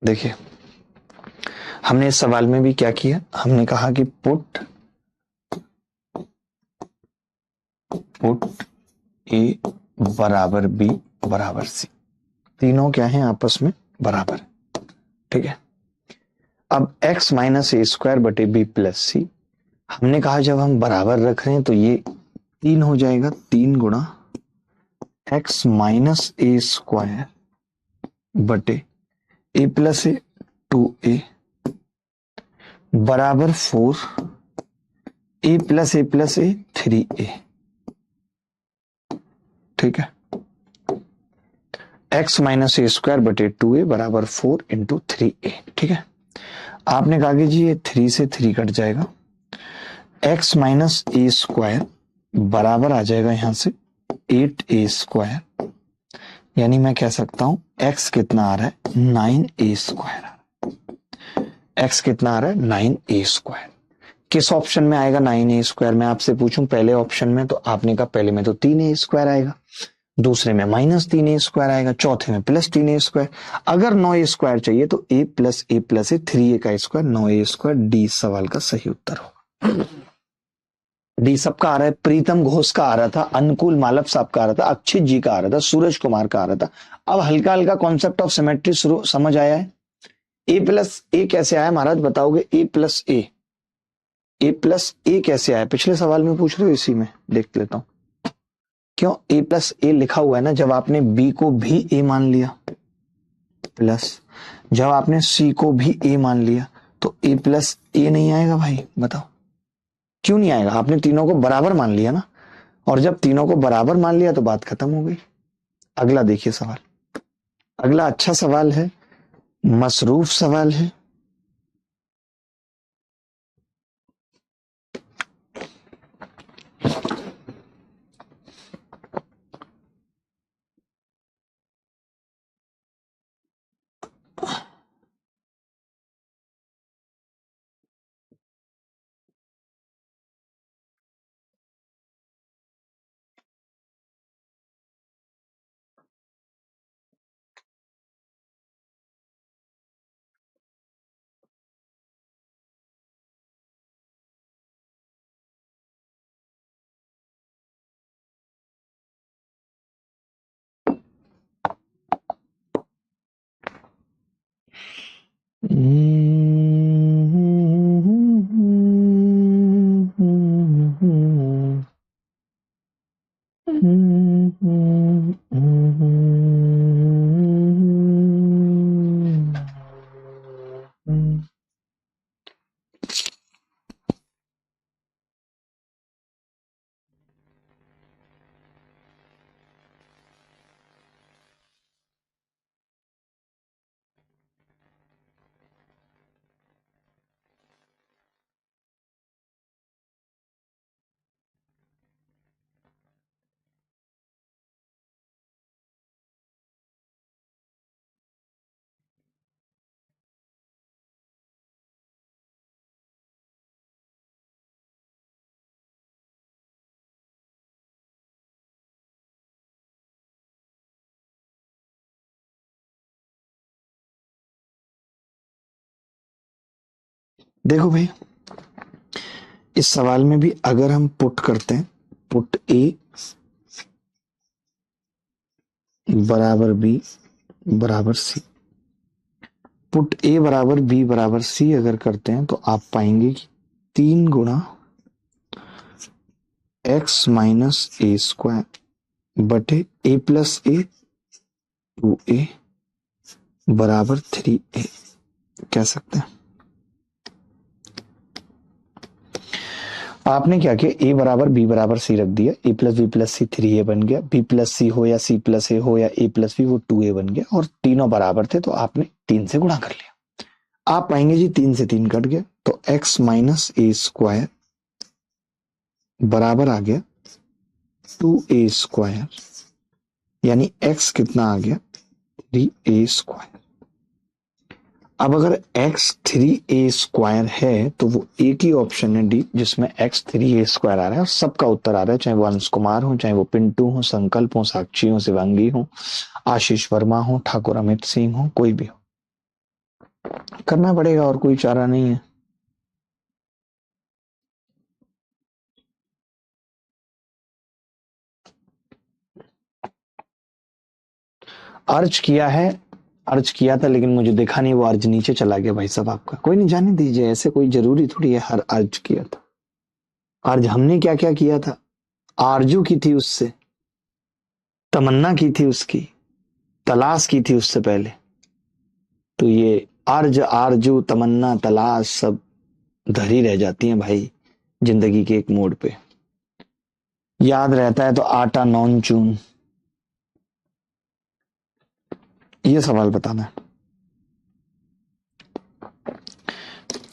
देखिए हमने इस सवाल में भी क्या किया, हमने कहा कि पुट ए बराबर बी बराबर सी, तीनों क्या है आपस में बराबर, ठीक है। अब x माइनस ए स्क्वायर बटे बी प्लस सी, हमने कहा जब हम बराबर रख रहे हैं तो ये 3 हो जाएगा, 3 गुणा x माइनस ए स्क्वायर बटे ए प्लस ए 2a बराबर 4 ए प्लस ए 3a, ठीक है। x माइनस ए स्क्वायर बटे 2a बराबर 4 इंटू 3a, ठीक है। आपने कहा कि जी ये 3 से 3 कट जाएगा, x माइनस ए स्क्वायर बराबर आ जाएगा यहां से 8a स्क्वायर, यानी मैं कह सकता हूं x कितना आ रहा है 9a स्क्वायर, x कितना आ रहा है 9a स्क्वायर। किस ऑप्शन में आएगा 9a स्क्वायर, मैं आपसे पूछूं पहले ऑप्शन में तो आपने कहा पहले में तो 3a स्क्वायर आएगा, दूसरे में माइनस 3a स्क्वायर आएगा, चौथे में प्लस 3a स्क्वायर। अगर 9a स्क्वायर चाहिए तो a प्लस ए 3a का स्क्वायर 9a स्क्वायर, डी सवाल का सही उत्तर होगा। डी सबका आ रहा है, प्रीतम घोष का आ रहा था, अनुकूल मालव साहब का आ रहा था, अक्षित जी का आ रहा था, सूरज कुमार का आ रहा था। अब हल्का हल्का कॉन्सेप्ट ऑफ सिमेट्री शुरू समझ आया है। ए प्लस ए कैसे आया महाराज बताओगे, ए प्लस ए कैसे आया, पिछले सवाल में पूछ रहे हो, इसी में देख लेता हूं। क्यों ए प्लस ए लिखा हुआ है ना, जब आपने बी को भी ए मान लिया प्लस जब आपने सी को भी ए मान लिया तो ए प्लस ए नहीं आएगा भाई, बताओ क्यों नहीं आएगा, आपने तीनों को बराबर मान लिया ना, और जब तीनों को बराबर मान लिया तो बात खत्म हो गई। अगला देखिए सवाल, अगला अच्छा सवाल है, मसरूफ सवाल है। देखो भाई इस सवाल में भी अगर हम पुट करते हैं, पुट ए बराबर बी बराबर सी, पुट ए बराबर बी बराबर सी अगर करते हैं तो आप पाएंगे कि 3 गुणा एक्स माइनस ए स्क्वायर बटे ए प्लस ए 2a बराबर 3a कह सकते हैं। आपने क्या किया, ए बराबर बी बराबर सी रख दिया, ए प्लस बी प्लस सी 3a बन गया, बी प्लस सी हो या सी प्लस ए हो या ए प्लस बी वो 2a बन गया, और तीनों बराबर थे तो आपने 3 से गुणा कर लिया। आप पाएंगे जी 3 से 3 कट गया तो x माइनस ए स्क्वायर बराबर आ गया 2a स्क्वायर, यानी x कितना आ गया 3a स्क्वायर। अब अगर x 3a स्क्वायर है तो वो एक ही ऑप्शन है डी जिसमें x 3a स्क्वायर आ रहा है, और सबका उत्तर आ रहा है, चाहे वो अंश कुमार हो, चाहे वो पिंटू हो, संकल्प हो, साक्षी हो, शिवांगी हो, आशीष वर्मा हो, ठाकुर अमित सिंह हो, कोई भी हो। करना पड़ेगा, और कोई चारा नहीं है। अर्ज किया है, अर्ज किया था, लेकिन मुझे देखा नहीं, वो अर्ज नीचे चला गया भाई साहब आपका। कोई नहीं, जाने दीजिए, ऐसे कोई जरूरी थोड़ी है हर अर्ज किया था। अर्ज हमने क्या क्या किया था? आरजू की थी उससे, तमन्ना की थी उसकी, तलाश की थी उससे पहले। तो ये अर्ज, आरजू, तमन्ना, तलाश सब धरी रह जाती हैं भाई जिंदगी के एक मोड़ पे। याद रहता है तो आटा नॉन चून। ये सवाल बताना है।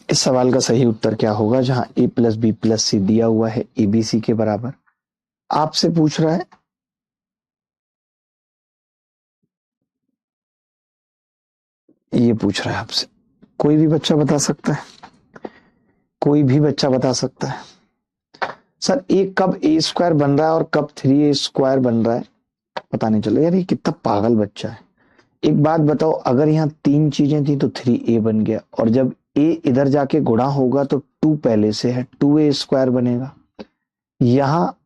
इस सवाल का सही उत्तर क्या होगा? जहां ए प्लस बी प्लस सी दिया हुआ है एबीसी के बराबर, आपसे पूछ रहा है ये पूछ रहा है आपसे। कोई भी बच्चा बता सकता है, कोई भी बच्चा बता सकता है सर ए कब ए स्क्वायर बन रहा है और कब 3a² बन रहा है, पता नहीं चला। यार ये कितना पागल बच्चा है। एक बात बताओ, अगर यहाँ तीन चीजें थी तो 3a बन गया, और जब a इधर जाके गुणा होगा तो 2 पहले से है, 2a² बनेगा। यहाँ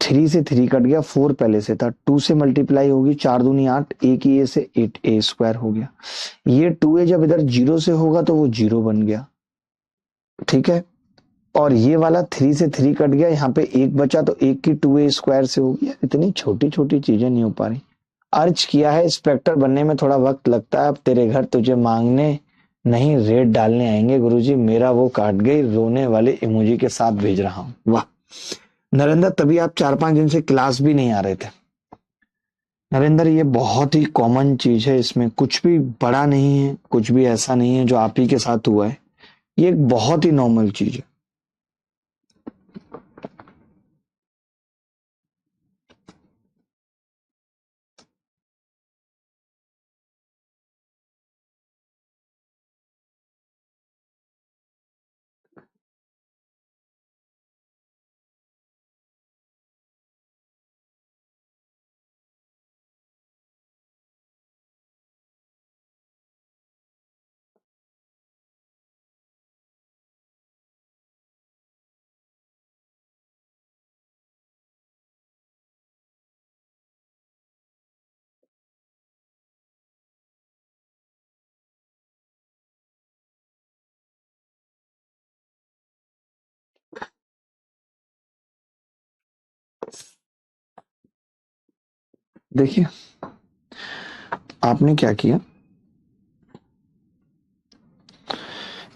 3 से 3 कट गया, 4 पहले से था, 2 से मल्टीप्लाई होगी, 4 दूनी 8, एक ही a से 8a² हो गया। ये 2a जब इधर 0 से होगा तो वो 0 बन गया, ठीक है। और ये वाला 3 से 3 कट गया, यहाँ पे एक बचा तो एक की 2a² से हो गया। इतनी छोटी छोटी चीजें नहीं हो पा रही। अर्ज किया है, इंस्पेक्टर बनने में थोड़ा वक्त लगता है, अब तेरे घर तुझे मांगने नहीं रेड डालने आएंगे गुरुजी, मेरा वो काट गई, रोने वाले इमोजी के साथ भेज रहा हूँ। वाह नरेंद्र, तभी आप 4-5 दिन से क्लास भी नहीं आ रहे थे। नरेंद्र ये बहुत ही कॉमन चीज है, इसमें कुछ भी बड़ा नहीं है, कुछ भी ऐसा नहीं है जो आप ही के साथ हुआ है। ये एक बहुत ही नॉर्मल चीज है। देखिए आपने क्या किया,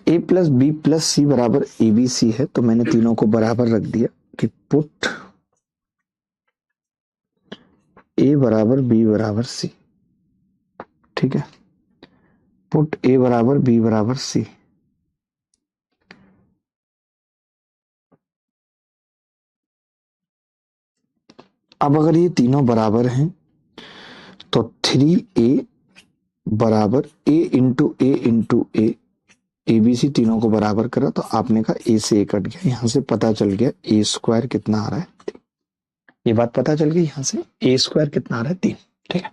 ए प्लस बी प्लस सी बराबर ए बी सी है, तो मैंने तीनों को बराबर रख दिया कि पुट ए बराबर बी बराबर सी, ठीक है। पुट ए बराबर बी बराबर सी। अब अगर ये तीनों बराबर हैं तो 3a बराबर a into A A B C तीनों को बराबर करा, तो आपने कहा ए से ए कट गया, यहां से पता चल गया a² कितना आ रहा है। ये बात पता चल गई, यहां से a² कितना आ रहा है 3, ठीक है।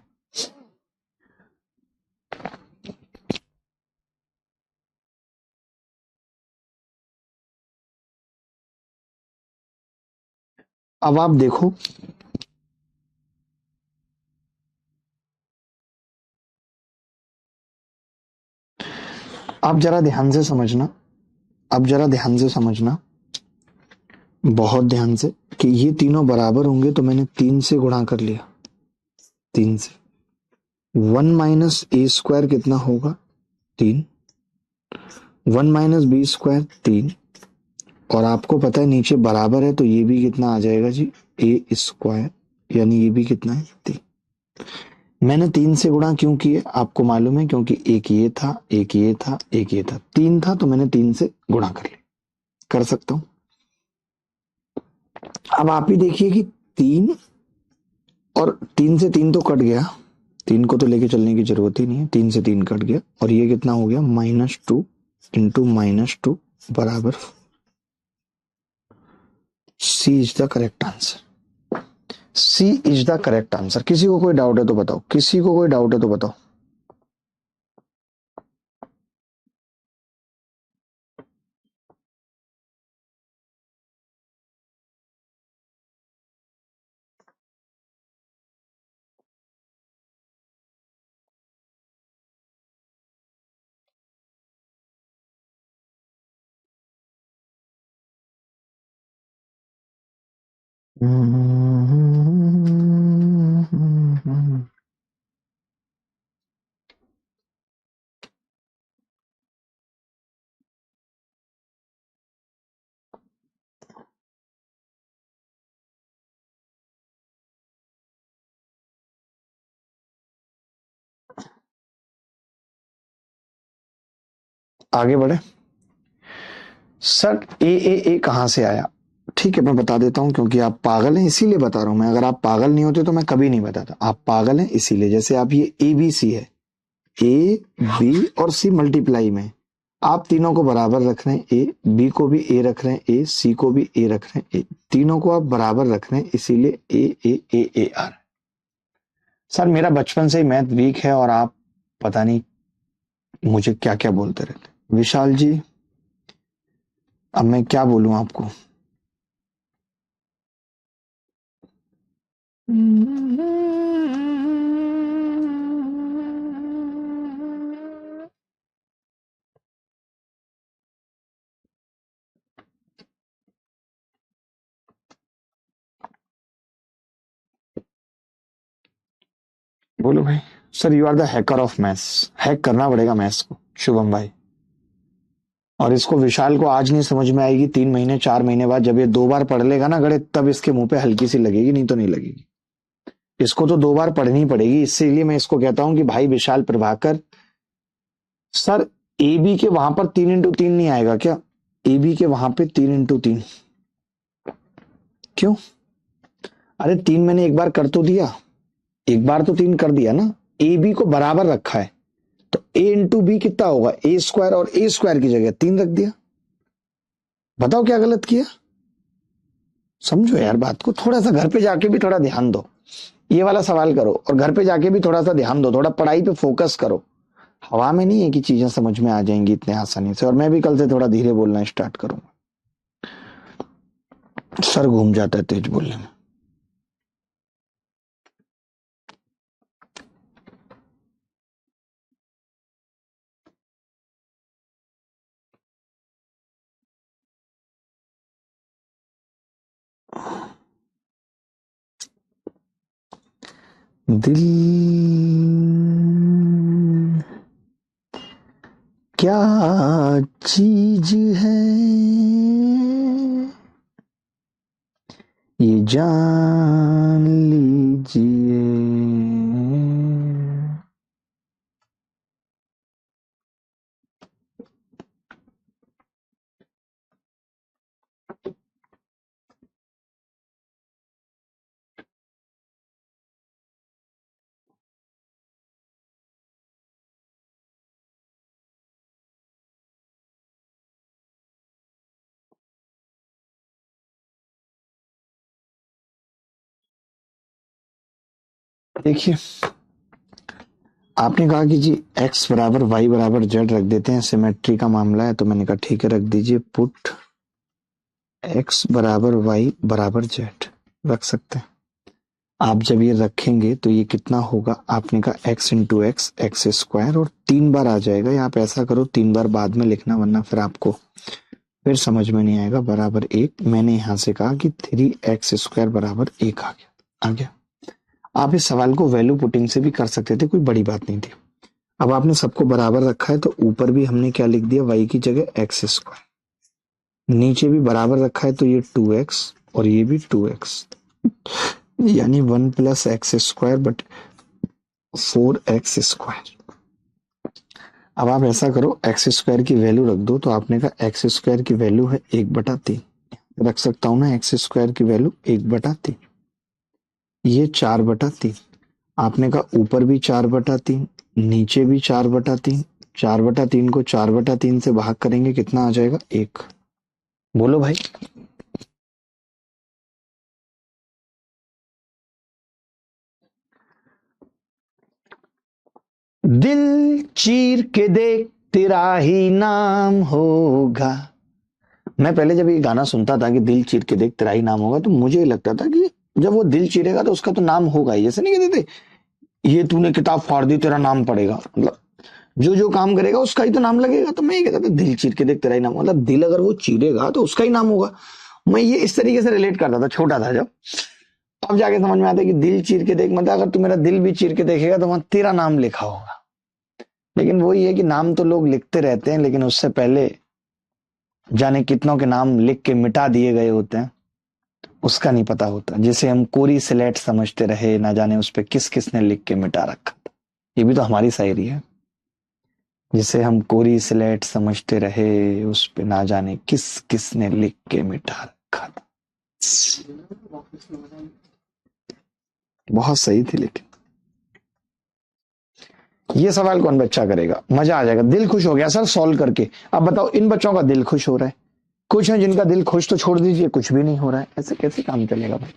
अब आप देखो, आप जरा ध्यान से समझना, अब जरा ध्यान से समझना, बहुत ध्यान से, कि ये तीनों बराबर होंगे तो मैंने 3 से गुणा कर लिया, 3 से। 1 माइनस a² कितना होगा 3, 1 माइनस b² 3, और आपको पता है नीचे बराबर है तो ये भी कितना आ जाएगा जी a², यानी ये भी कितना है 3। मैंने 3 से गुणा क्यों किए आपको मालूम है, क्योंकि एक ये था, एक ये था, एक ये था, 3 था तो मैंने 3 से गुणा कर लिया, कर सकता हूं। अब आप ही देखिए कि 3 और 3 से 3 तो कट गया, 3 को तो लेके चलने की जरूरत ही नहीं है, 3 से 3 कट गया, और ये कितना हो गया -2 इंटू -2 बराबर C is the correct answer. C is the correct answer. किसी को कोई डाउट है तो बताओ, किसी को कोई डाउट है तो बताओ। आगे बढ़े सर। ए कहां से आया? ठीक है मैं बता देता हूं, क्योंकि आप पागल हैं इसीलिए बता रहा हूं मैं। अगर आप पागल नहीं होते तो मैं कभी नहीं बताता। आप पागल हैं इसीलिए। जैसे आप ये ए बी सी है, ए बी और सी मल्टीप्लाई में आप तीनों को बराबर रख रहे हैं। ए बी को भी ए रख रहे हैं, ए सी को भी ए रख रहे हैं, ए तीनों को आप बराबर रख रहे हैं, इसीलिए ए आ रहा है। सर मेरा बचपन से ही मैथ वीक है और आप पता नहीं मुझे क्या क्या बोलते रहते। विशाल जी अब मैं क्या बोलूं आपको। बोलो भाई। Sir you are the hacker of maths. Hack करना पड़ेगा मैथ्स को शुभम भाई। और इसको विशाल को आज नहीं समझ में आएगी, 3 महीने 4 महीने बाद जब ये 2 बार पढ़ लेगा ना गणित, तब इसके मुंह पे हल्की सी लगेगी, नहीं तो नहीं लगेगी। इसको तो 2 बार पढ़नी पड़ेगी। इसीलिए मैं इसको कहता हूं कि भाई विशाल प्रभाकर। सर ए बी के वहां पर 3 इंटू 3 नहीं आएगा क्या? ए बी के वहां पे 3 इंटू 3 क्यों? अरे 3 मैंने एक बार कर तो दिया, एक बार तो 3 कर दिया ना। ए बी को बराबर रखा है तो ए इंटू बी कितना होगा? ए स्क्वायर, और ए स्क्वायर की जगह 3 रख दिया। बताओ क्या गलत किया? समझो यार बात को। थोड़ा सा घर पे जाके भी थोड़ा ध्यान दो, ये वाला सवाल करो और घर पे जाके भी थोड़ा सा ध्यान दो, थोड़ा पढ़ाई पे फोकस करो। हवा में नहीं है कि चीजें समझ में आ जाएंगी इतने आसानी से। और मैं भी कल से थोड़ा धीरे बोलना स्टार्ट करूंगा। सर घूम जाता है तेज बोलने में। दिल क्या चीज है ये जान लीजिए। देखिए आपने कहा कि जी x बराबर y बराबर z रख देते हैं, सिमेट्री का मामला है। तो मैंने कहा ठीक है रख दीजिए। पुट x बराबर y बराबर z रख सकते हैं। आप जब ये रखेंगे तो ये कितना होगा? आपने कहा x into x, x square, और 3 बार आ जाएगा। या आप ऐसा करो 3 बार बाद में लिखना, वरना फिर आपको फिर समझ में नहीं आएगा। बराबर 1। मैंने यहां से कहा कि 3x² बराबर 1 आ गया। आप इस सवाल को वैल्यू पुटिंग से भी कर सकते थे, कोई बड़ी बात नहीं थी। अब आपने सबको बराबर रखा है तो ऊपर भी हमने क्या लिख दिया? y की जगह x²। नीचे भी बराबर रखा है तो ये 2x और ये भी 2x, यानी 1 + x² बट 4x²। अब आप ऐसा करो x² की वैल्यू रख दो। तो आपने कहा x² की वैल्यू है 1/3। रख सकता हूं ना x² की वैल्यू 1/3। ये 4/3। आपने कहा ऊपर भी 4/3, नीचे भी 4/3। 4/3 को 4/3 से भाग करेंगे, कितना आ जाएगा? 1। बोलो भाई। दिल चीर के देख तेरा ही नाम होगा। मैं पहले जब ये गाना सुनता था कि दिल चीर के देख तेरा ही नाम होगा, तो मुझे लगता था कि जब वो दिल चीरेगा तो उसका तो नाम होगा ही। ऐसे नहीं कहते थे ये तूने किताब फाड़ दी तेरा नाम पड़ेगा। मतलब जो जो काम करेगा उसका ही तो नाम लगेगा। तो मैं ये कहता था दिल चीर के देख तेरा ही नाम, मतलब दिल अगर वो चीरेगा तो उसका ही नाम होगा। मैं ये इस तरीके से रिलेट करता था छोटा था जब। अब जाके समझ में आता है कि दिल चीर के देख, मतलब अगर तू मेरा दिल भी चीर के देखेगा तो वहां तेरा नाम लिखा होगा। लेकिन वही है कि नाम तो लोग लिखते रहते हैं, लेकिन उससे पहले जाने कितनों के नाम लिख के मिटा दिए गए होते हैं, उसका नहीं पता होता। जिसे हम कोरी सिलेट समझते रहे, ना जाने उस पे किस किसने लिख के मिटा रखा था। ये भी तो हमारी शायरी है। जिसे हम कोरी सिलेट समझते रहे, उस पे ना जाने किस किसने लिख के मिटा रखा था। बहुत सही थी। लेकिन ये सवाल कौन बच्चा करेगा, मजा आ जाएगा, दिल खुश हो गया सर सॉल्व करके। अब बताओ, इन बच्चों का दिल खुश हो रहा है, कुछ हैं जिनका दिल खुश तो छोड़ दीजिए, कुछ भी नहीं हो रहा है। ऐसे कैसे काम चलेगा भाई।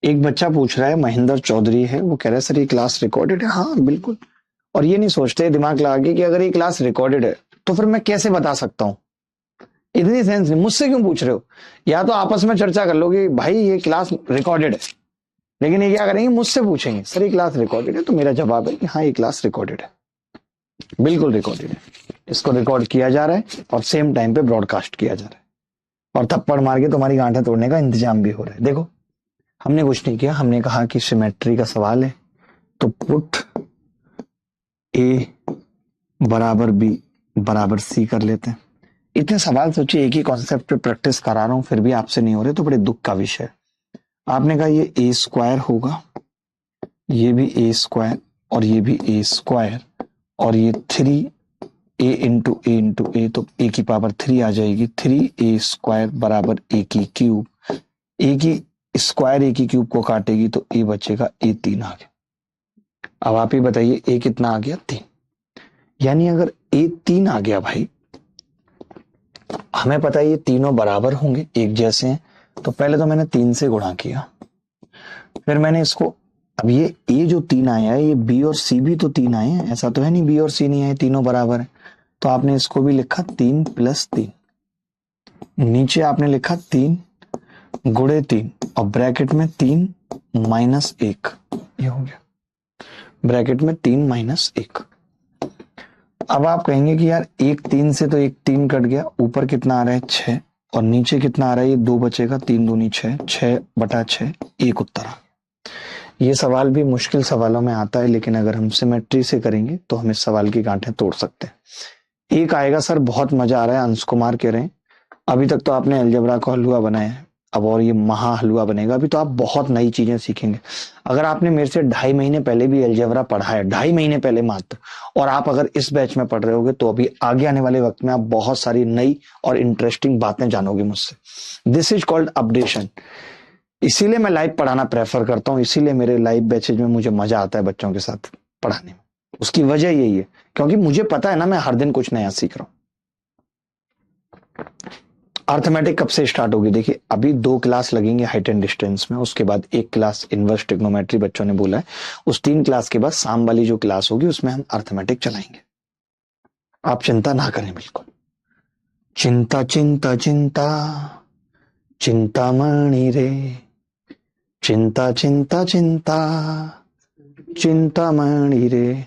एक बच्चा पूछ रहा है, महेंद्र चौधरी है, वो कह रहा है सर ये क्लास रिकॉर्डेड है। हाँ बिल्कुल। और ये नहीं सोचते दिमाग लगा के कि अगर ये क्लास रिकॉर्डेड है तो फिर मैं कैसे बता सकता हूँ। इतनी सेंस नहीं। मुझसे क्यों पूछ रहे हो, या तो आपस में चर्चा कर लो कि भाई ये क्लास रिकॉर्डेड है, लेकिन ये क्या करेंगे, मुझसे पूछेंगे सर ये क्लास रिकॉर्डेड है। तो मेरा जवाब है कि हाँ ये क्लास रिकॉर्डेड है, बिल्कुल रिकॉर्डेड है। इसको रिकॉर्ड किया जा रहा है और सेम टाइम पे ब्रॉडकास्ट किया जा रहा है, और थप्पड़ मार के तुम्हारी गांठें तोड़ने का इंतजाम भी हो रहा है। देखो, हमने कुछ नहीं किया, हमने कहा कि सिमेट्री का सवाल है तो पुट ए बराबर बी बराबर सी कर लेते हैं। इतने सवाल सोचिए, एक ही कॉन्सेप्ट पे प्रैक्टिस करा रहा हूं फिर भी आपसे नहीं हो रहे, तो बड़े दुख का विषय है। आपने कहा ये ए स्क्वायर होगा, ये भी ए स्क्वायर और ये भी ए स्क्वायर, और ये 3 a तो a की पावर 3 आ जाएगी। 3a स्क्वायर बराबर a की क्यूब। a की स्क्वायर a की क्यूब को काटेगी तो a बचेगा, a 3 आ गया। अब आप ही बताइए a कितना आ गया, 3। यानी अगर a 3 आ गया भाई, हमें पता है ये तीनों बराबर होंगे, एक जैसे हैं, तो पहले तो मैंने 3 से गुणा किया, फिर मैंने इसको, अब ये a जो 3 आया है, ये b और c भी तो 3 आए हैं, ऐसा तो है नहीं b और c नहीं आए, तीनों बराबर है। तो आपने इसको भी लिखा 3 + 3, नीचे आपने लिखा 3 गुणे 3, और ब्रैकेट में 3 - 1, ये हो गया, ब्रैकेट में 3 - 1। अब आप कहेंगे कि यार एक 3 से तो एक 3 कट गया, ऊपर कितना आ रहा है 6, और नीचे कितना आ रहा है, ये 2 बचेगा, 3 दूनी 6, 6/6, एक उत्तर आ गया। ये सवाल भी मुश्किल सवालों में आता है, लेकिन अगर हम सिमेट्री से करेंगे तो हम इस सवाल की गांठें तोड़ सकते हैं। एक आएगा सर, बहुत मजा आ रहा है, अंश कुमार कह रहे हैं अभी तक तो आपने अलजेब्रा का हलवा बनाया है, अब और ये महा हलवा बनेगा। अभी तो आप बहुत नई चीजें सीखेंगे। अगर आपने मेरे से 2.5 महीने पहले भी अलजेब्रा पढ़ा है, 2.5 महीने पहले मात्र, और आप अगर इस बैच में पढ़ रहे होगे, तो अभी आगे आने वाले वक्त में आप बहुत सारी नई और इंटरेस्टिंग बातें जानोगे मुझसे। This is called updation. इसीलिए मैं लाइव पढ़ाना प्रेफर करता हूँ, इसीलिए मेरे लाइव बैचेज में मुझे मजा आता है बच्चों के साथ पढ़ाने में। उसकी वजह यही है, क्योंकि मुझे पता है ना, मैं हर दिन कुछ नया सीख रहा हूँ। अर्थमेटिक कब से स्टार्ट होगी, देखिए अभी 2 क्लास लगेंगे हाइट एंड डिस्टेंस में, उसके बाद 1 क्लास इनवर्स ट्रिग्नोमेट्री बच्चों ने बोला है, उस 3 क्लास के बाद शाम वाली जो क्लास होगी उसमें हम अर्थमेटिक चलाएंगे। आप चिंता ना करें बिल्कुल। चिंता चिंता चिंता चिंतामणि रे, चिंता चिंता चिंता चिंतामणि रे।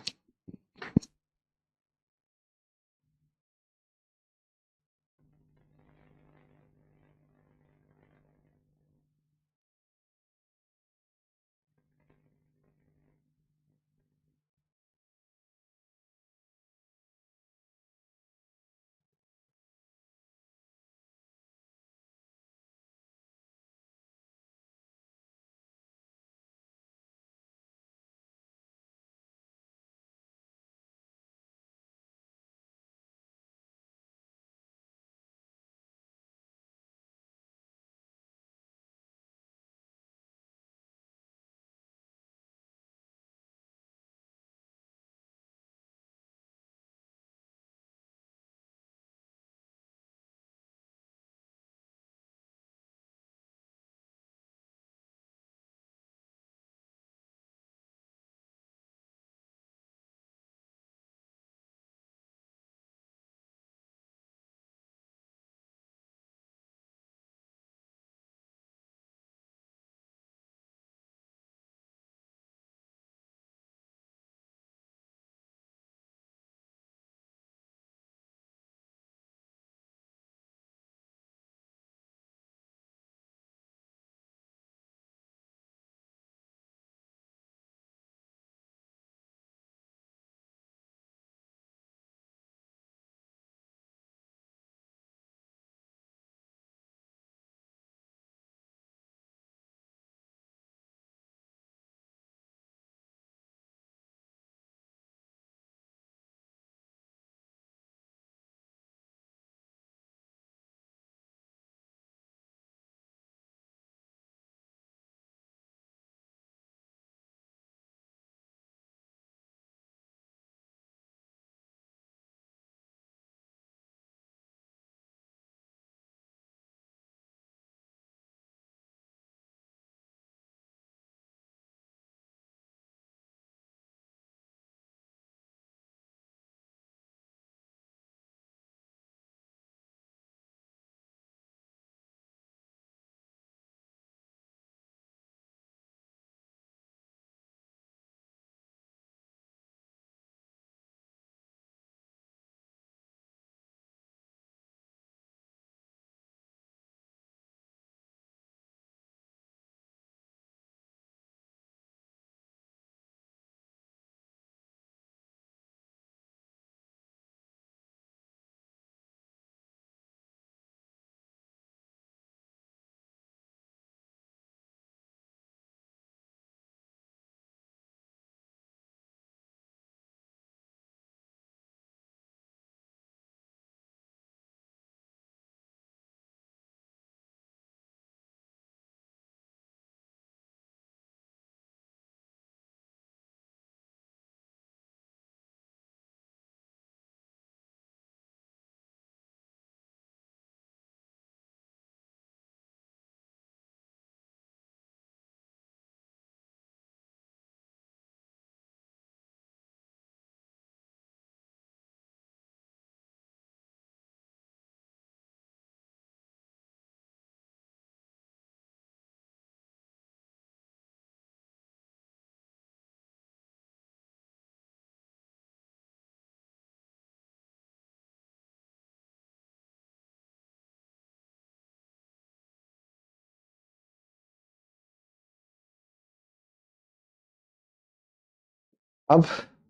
अब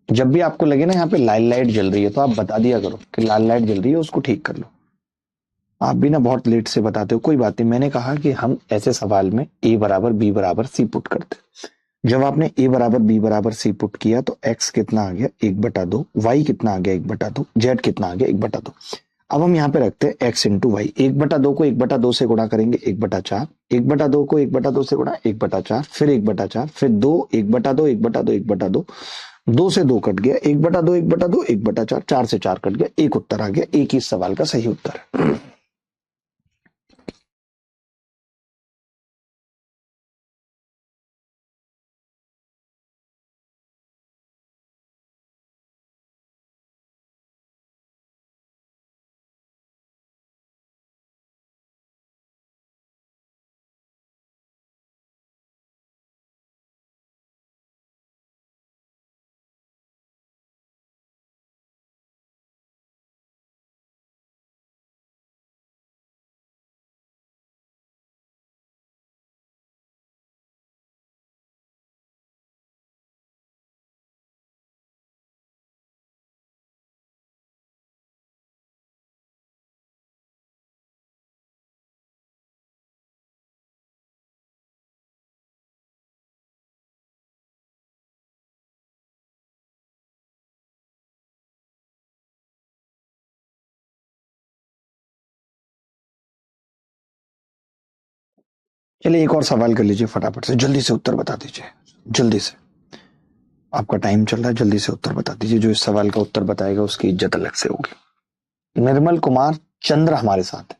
जब भी आपको लगे ना यहाँ पे लाल लाइट जल रही है तो आप बता दिया करो कि लाल लाइट जल रही है, उसको ठीक कर लो। आप भी ना बहुत लेट से बताते हो, कोई बात नहीं। मैंने कहा कि हम ऐसे सवाल में ए बराबर बी बराबर सी पुट करते हैं। जब आपने ए बराबर बी बराबर सी पुट किया तो एक्स कितना आ गया, 1/2। वाई कितना आ गया, 1/2। जेड कितना आ गया, 1/2। अब हम यहाँ पे रखते हैं एक्स इंटू वाई। 1/2 को 1/2 से गुणा करेंगे, 1/4। 1/2 को 1/2 से गुणा, 1/4। फिर 1/4, फिर 2, 1/2, 1/2, 1/2। 2 से 2 कट गया, 1/2, 1/2, 1/4। 4 से 4 कट गया, एक उत्तर आ गया। एक ही इस सवाल का सही उत्तर है। चलिए एक और सवाल कर लीजिए फटाफट से, जल्दी से उत्तर बता दीजिए, जल्दी से। आपका टाइम चल रहा है, जल्दी से उत्तर बता दीजिए। जो इस सवाल का उत्तर बताएगा उसकी इज्जत अलग से होगी। निर्मल कुमार चंद्र हमारे साथ है।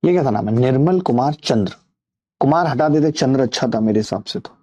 ये क्या था नाम है, निर्मल कुमार चंद्र। कुमार हटा देते, चंद्र अच्छा था मेरे हिसाब से तो।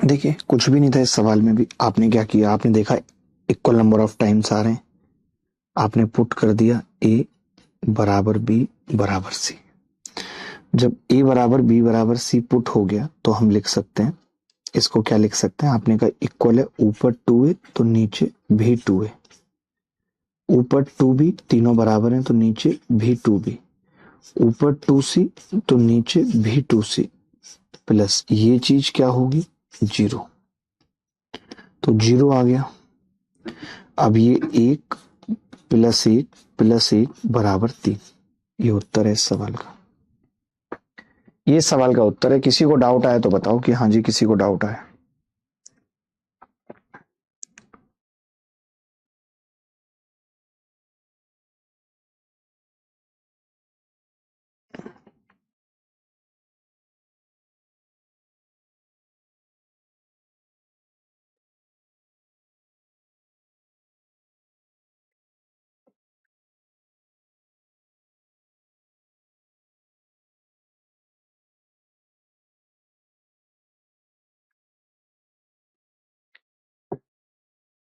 देखिए कुछ भी नहीं था इस सवाल में भी। आपने क्या किया, आपने देखा इक्वल नंबर ऑफ टाइम्स आ रहे हैं, आपने पुट कर दिया ए बराबर बी बराबर सी। जब ए बराबर बी बराबर सी पुट हो गया तो हम लिख सकते हैं, इसको क्या लिख सकते हैं, आपने कहा इक्वल है, ऊपर 2a तो नीचे भी 2a। ऊपर 2b, तीनों बराबर हैं तो नीचे भी 2b। ऊपर 2c तो नीचे भी 2c। प्लस ये चीज क्या होगी, 0। तो 0 आ गया। अब ये 1 + 1 + 1 बराबर 3। ये उत्तर है इस सवाल का। ये सवाल का उत्तर है। किसी को डाउट आया तो बताओ कि हाँ जी किसी को डाउट आया।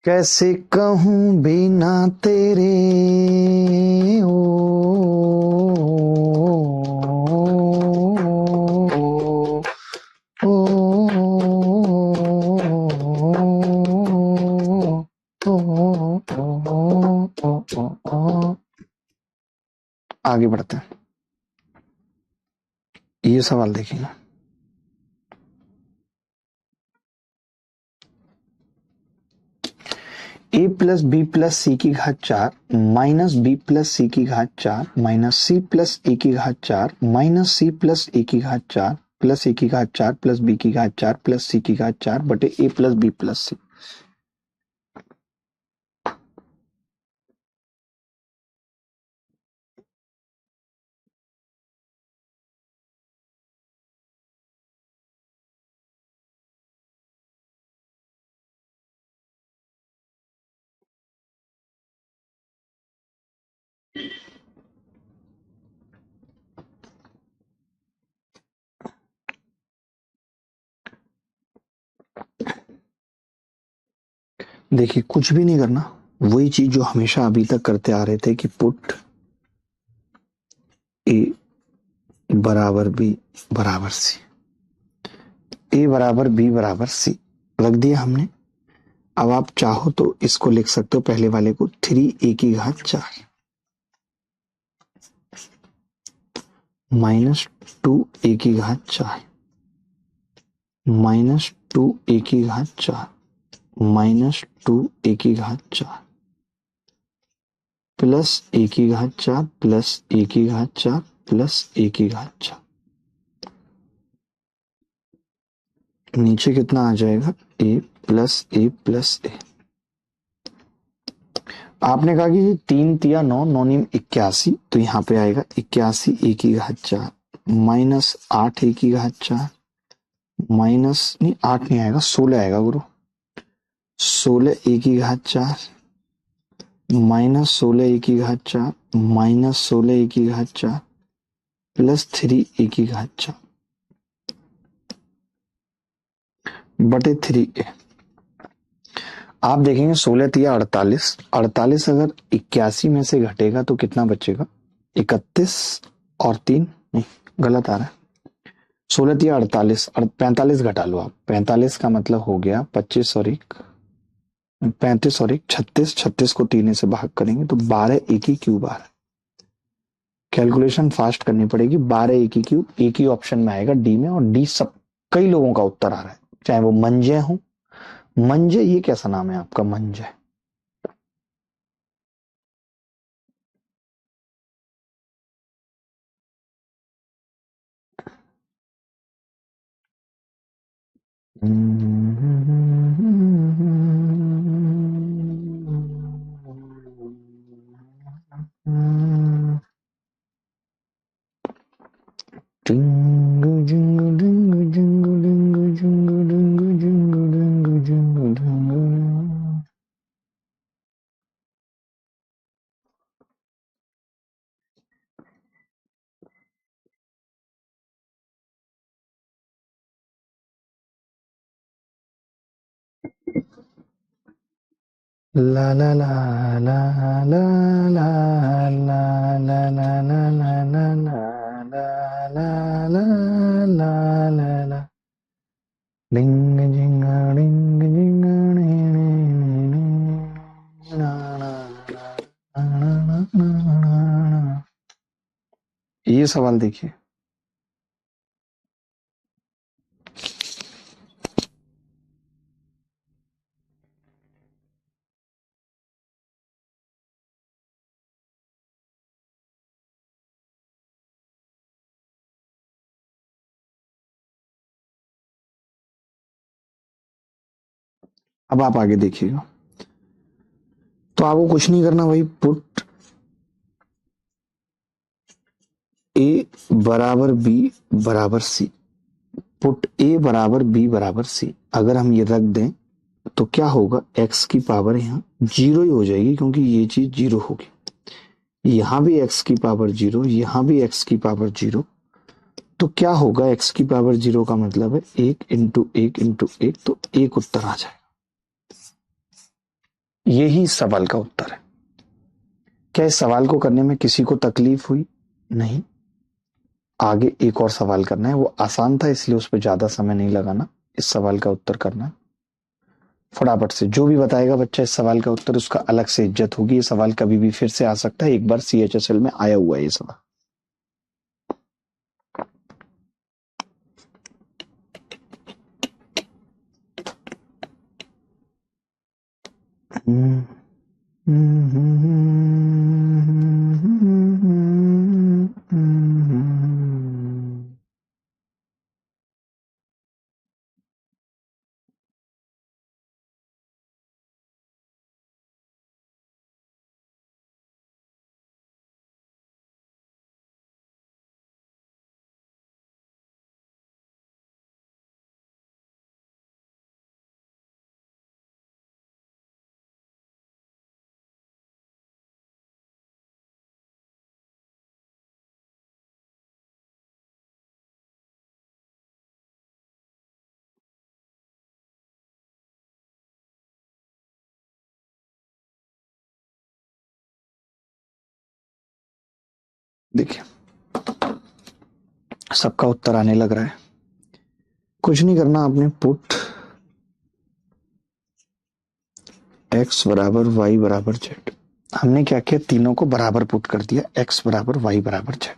कैसे कहूं बिना तेरे ओ, ओ, आगे बढ़ते हैं। ये सवाल देखिए, a + b + c की घात 4 माइनस b + c की घात 4 माइनस c + a की घात 4 माइनस c + a की घात 4 प्लस a की घात 4 प्लस b की घात 4 प्लस c की घात 4 बटे a + b + c। देखिए कुछ भी नहीं करना, वही चीज जो हमेशा अभी तक करते आ रहे थे कि पुट ए बराबर बी बराबर सी, ए बराबर बी बराबर सी रख दिया हमने। अब आप चाहो तो इसको लिख सकते हो पहले वाले को 3 a⁴ -2 a⁴ -2 a⁴ -2 a⁴ plus a⁴ plus a⁴ plus a⁴ नीचे कितना आ जाएगा a प्लस ए प्लस ए। आपने कहा कि 3 × 9 = 81, तो यहाँ पे आएगा 81 a⁴ -8 a⁴ माइनस नहीं 8 नहीं आएगा 16 आएगा गुरु, 16 a⁴ -16 a⁴ -16 a⁴ plus 3 a⁴ बटे 3a। आप देखेंगे 16 × 3 = 48, 48 अगर 81 में से घटेगा तो कितना बचेगा 31 और 3 नहीं गलत आ रहा है, 16 × 3 = 48 और 45 घटा लो आप, 45 का मतलब हो गया 25 और 1 35 और 1 36, 36 को 3 से भाग करेंगे तो 12 a³ आ रहा है। कैलकुलेशन फास्ट करनी पड़ेगी, 12 a³ एक ही ऑप्शन में आएगा डी में, और डी सब कई लोगों का उत्तर आ रहा है, चाहे वो मंजे हो। मंजे ये कैसा नाम है आपका मंजे? ला ला ला ला ला ला ला ला ला ला ला ला ला ला ला ला ला ला डिंग जिंग डिंग जिंग ना ना ना ना ना। ये सवाल देखिए, अब आप आगे देखिएगा। तो आपको कुछ नहीं करना भाई, पुट ए बराबर बी बराबर सी, पुट ए बराबर बी बराबर सी अगर हम ये रख दें तो क्या होगा, एक्स की पावर यहाँ 0 ही हो जाएगी क्योंकि ये चीज 0 होगी, यहां भी एक्स की पावर 0, यहां भी एक्स की पावर 0, तो क्या होगा एक्स की पावर 0 का मतलब है 1 × 1 × 1, तो एक उत्तर आ जाएगा। यही इस सवाल का उत्तर है। क्या इस सवाल को करने में किसी को तकलीफ हुई? नहीं। आगे एक और सवाल करना है, वो आसान था इसलिए उस पर ज्यादा समय नहीं लगाना, इस सवाल का उत्तर करना है फटाफट से। जो भी बताएगा बच्चा इस सवाल का उत्तर, उसका अलग से इज्जत होगी। ये सवाल कभी भी फिर से आ सकता है, एक बार CHSL में आया हुआ है ये सवाल। देखिए सबका उत्तर आने लग रहा है। कुछ नहीं करना आपने, पुट x बराबर y बराबर z। हमने क्या किया, तीनों को बराबर पुट कर दिया, x बराबर y बराबर z।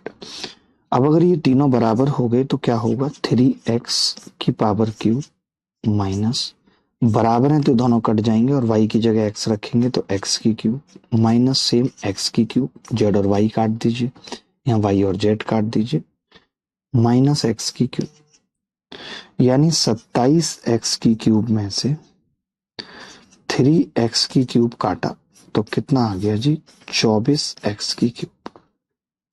अब अगर ये तीनों बराबर हो गए तो क्या होगा, 3x की पावर क्यूब माइनस, बराबर है तो दोनों कट जाएंगे और y की जगह x रखेंगे तो x की क्यूब माइनस सेम x की क्यूब, z और y काट दीजिए, यहाँ y और z काट दीजिए, माइनस x की क्यूब, यानी 27x की क्यूब में से 3x की क्यूब काटा तो कितना आ गया जी, 24x की क्यूब।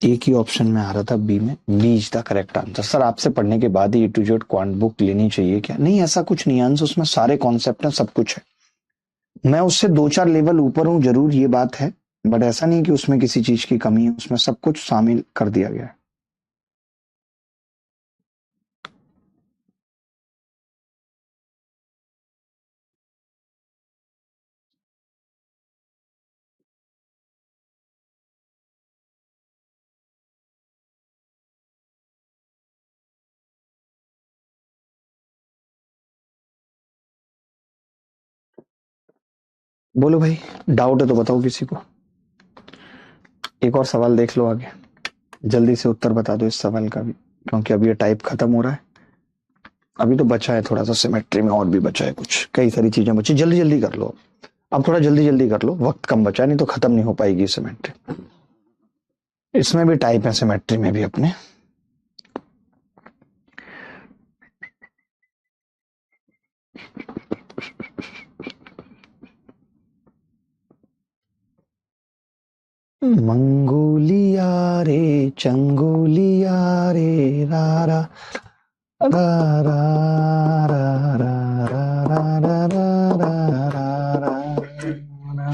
एक ही ऑप्शन में आ रहा था बी में, B is the correct answer. Sir आपसे पढ़ने के बाद ही A to Z quant book लेनी चाहिए क्या? नहीं, ऐसा कुछ नहीं आंसर, उसमें सारे कॉन्सेप्ट हैं, सब कुछ है। मैं उससे 2-4 लेवल ऊपर हूं जरूर, ये बात है, बट ऐसा नहीं कि उसमें किसी चीज की कमी है, उसमें सब कुछ शामिल कर दिया गया है। बोलो भाई, डाउट है तो बताओ किसी को। एक और सवाल देख लो आगे, जल्दी से उत्तर बता दो इस सवाल का भी, क्योंकि अभी ये टाइप खत्म हो रहा है। अभी तो बचा है थोड़ा सा सिमेट्री में, और भी बचा है कुछ, कई सारी चीजें बची, जल्दी जल्दी कर लो। अब थोड़ा जल्दी जल्दी कर लो, वक्त कम बचा है, नहीं तो खत्म नहीं हो पाएगी सिमेट्री। इसमें भी टाइप है सिमेट्री में भी अपने। मंगोलिया रे चंगोलिया रे, रारा रा रा रा रा रा रा रा रा रा रा रा।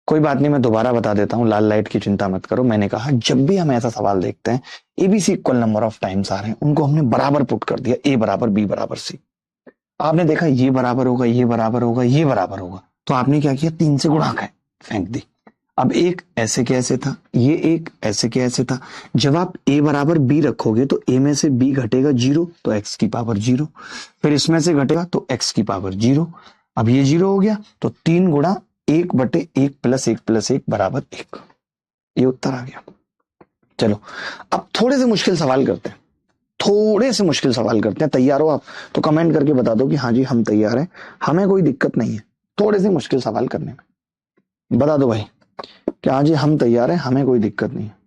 कोई बात नहीं, मैं दोबारा बता देता हूँ, लाल लाइट की चिंता मत करो। मैंने कहा जब भी हम ऐसा सवाल देखते हैं, ABC equal number of times आ रहे हैं, उनको हमने बराबर पुट कर दिया, ए बराबर बी बराबर सी। आपने देखा ये बराबर होगा, ये बराबर होगा, ये बराबर होगा, तो आपने क्या किया, 3 से गुणा कर फेंक दी। अब एक ऐसे के ऐसे था, ये एक ऐसे के ऐसे था। जब आप a बराबर b रखोगे तो a में से b घटेगा 0, तो x की पावर 0। फिर इसमें से घटेगा तो x की पावर 0। अब ये 0 हो गया, तो 3 गुणा 1/1 प्लस 1 प्लस 1 बराबर 1। ये उत्तर आ गया। चलो, अब थोड़े से मुश्किल सवाल करते हैं, थोड़े से मुश्किल सवाल करते हैं। तैयार हो आप? तो कमेंट करके बता दो कि हाँ जी हम तैयार हैं, हमें कोई दिक्कत नहीं है थोड़े से मुश्किल सवाल करने में। बता दो भाई कि हाँ जी हम तैयार हैं, हमें कोई दिक्कत नहीं है।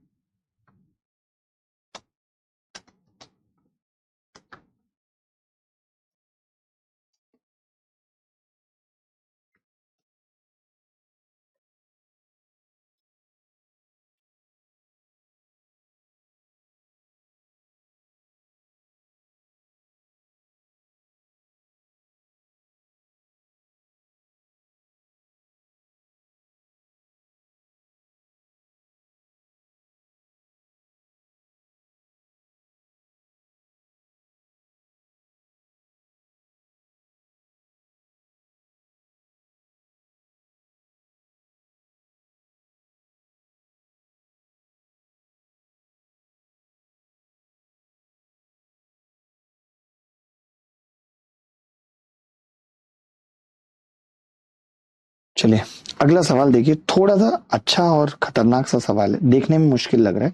चलिए अगला सवाल देखिए, थोड़ा सा अच्छा और खतरनाक सा सवाल है, देखने में मुश्किल लग रहा है,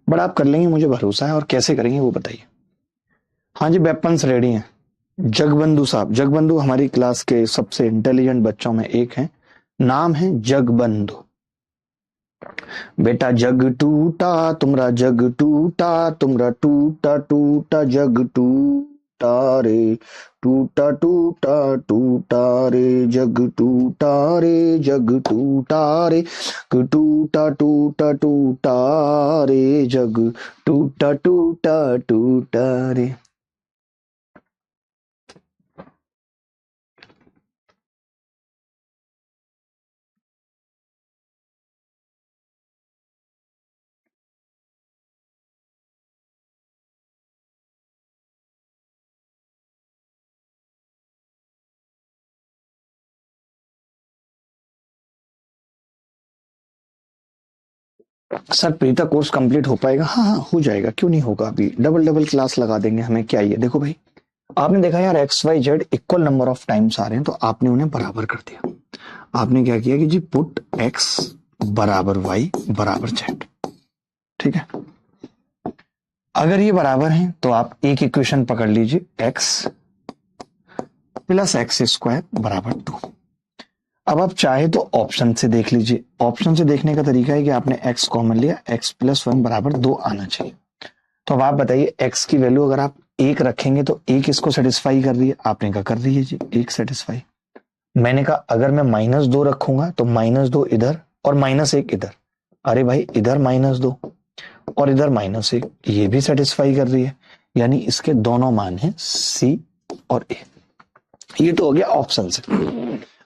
बट आप कर लेंगे मुझे भरोसा है। और कैसे करेंगे वो बताइए। हाँ जी, वेपन्स रेडी हैं। जगबंधु साहब, जगबंधु हमारी क्लास के सबसे इंटेलिजेंट बच्चों में एक हैं, नाम है जगबंधु। बेटा जग टूटा तुमरा जग टूटा, तुमरा टूटा टूटा जग टूटा रे, टूटा टूटा टूटा रे जग टूटा रे, जग टूटा रे, टूटा टूटा टूटा रे जग टूटा टूटा टूटा रे। सर प्रीता कोर्स कंप्लीट हो पाएगा? हाँ हाँ हो जाएगा, क्यों नहीं होगा, अभी डबल डबल क्लास लगा देंगे, हमें क्या ही है। देखो भाई, आपने देखा यार X Y Z equal number of times आ रहे हैं, तो आपने उन्हें बराबर कर दिया। आपने क्या किया कि जी पुट एक्स बराबर वाई बराबर जेड। ठीक है, अगर ये बराबर हैं तो आप एक इक्वेशन पकड़ लीजिए, एक्स प्लस एक्स स्क्वायर बराबर 2। अब आप चाहे तो ऑप्शन से देख लीजिए। ऑप्शन से देखने का तरीका है कि आपने एक्स कॉमन लिया, एक्स प्लस 1 बराबर 2 आना चाहिए। तो अब आप बताइए, एक्स की वैल्यू अगर आप एक रखेंगे तो एक इसको सेटिस्फाई कर रही है, आपने कहा कर रही है जी, एक सेटिस्फाई। मैंने कहा अगर मैं -2 रखूंगा तो -2 इधर और -1 इधर, अरे भाई इधर -2 और इधर -1, ये भी सेटिस्फाई कर रही है, यानी इसके दोनों मान हैं सी और ए। ये तो हो गया ऑप्शन से।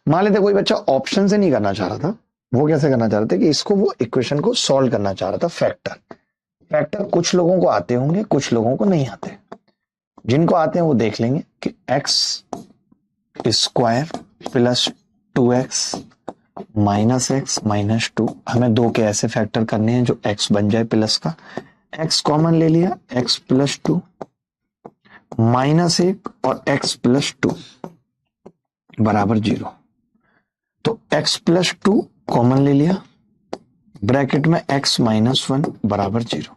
मान लेते कोई बच्चा ऑप्शन से नहीं करना चाह रहा था, वो कैसे करना चाह रहा था कि इसको वो इक्वेशन को सॉल्व करना चाह रहा था, फैक्टर। फैक्टर कुछ लोगों को आते होंगे, कुछ लोगों को नहीं आते। जिनको आते हैं वो देख लेंगे कि x square plus 2x minus x minus 2, हमें दो के ऐसे फैक्टर करने हैं जो x बन जाए प्लस का। x कॉमन ले लिया, x प्लस 2 -1 और x प्लस 2 बराबर 0। तो x प्लस 2 कॉमन ले लिया, ब्रैकेट में x माइनस 1 बराबर 0।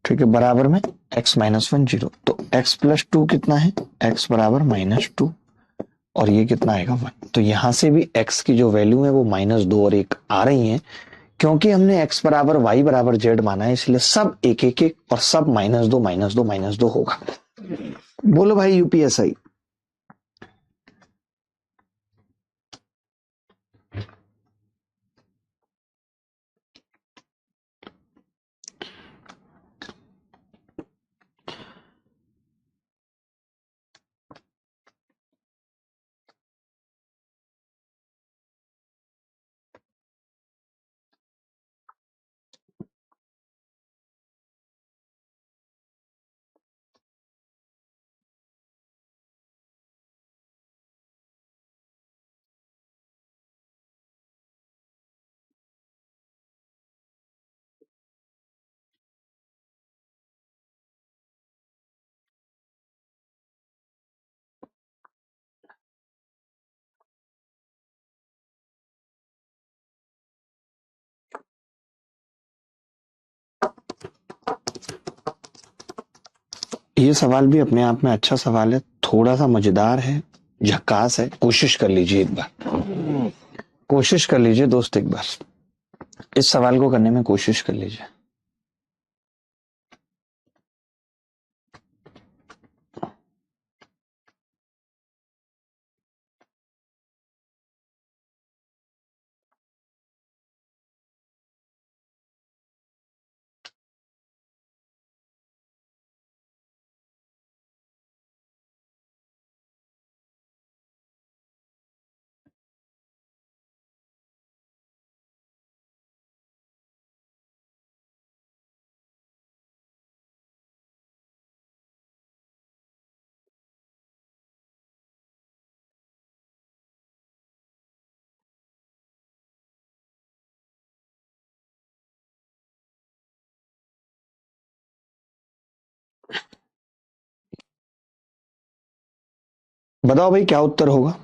ठीक है, बराबर में x माइनस 1 0, तो x प्लस 2 कितना है, x बराबर -2 और ये कितना आएगा 1। तो यहां से भी x की जो वैल्यू है वो -2 और 1 आ रही है, क्योंकि हमने x बराबर y बराबर z माना है, इसलिए सब एक एक एक और सब -2 -2 -2 होगा। बोलो भाई यूपीएसआई। ये सवाल भी अपने आप में अच्छा सवाल है, थोड़ा सा मजेदार है, झकास है। कोशिश कर लीजिए एक बार, कोशिश कर लीजिए दोस्त, एक बार इस सवाल को करने में कोशिश कर लीजिए। बताओ भाई क्या उत्तर होगा।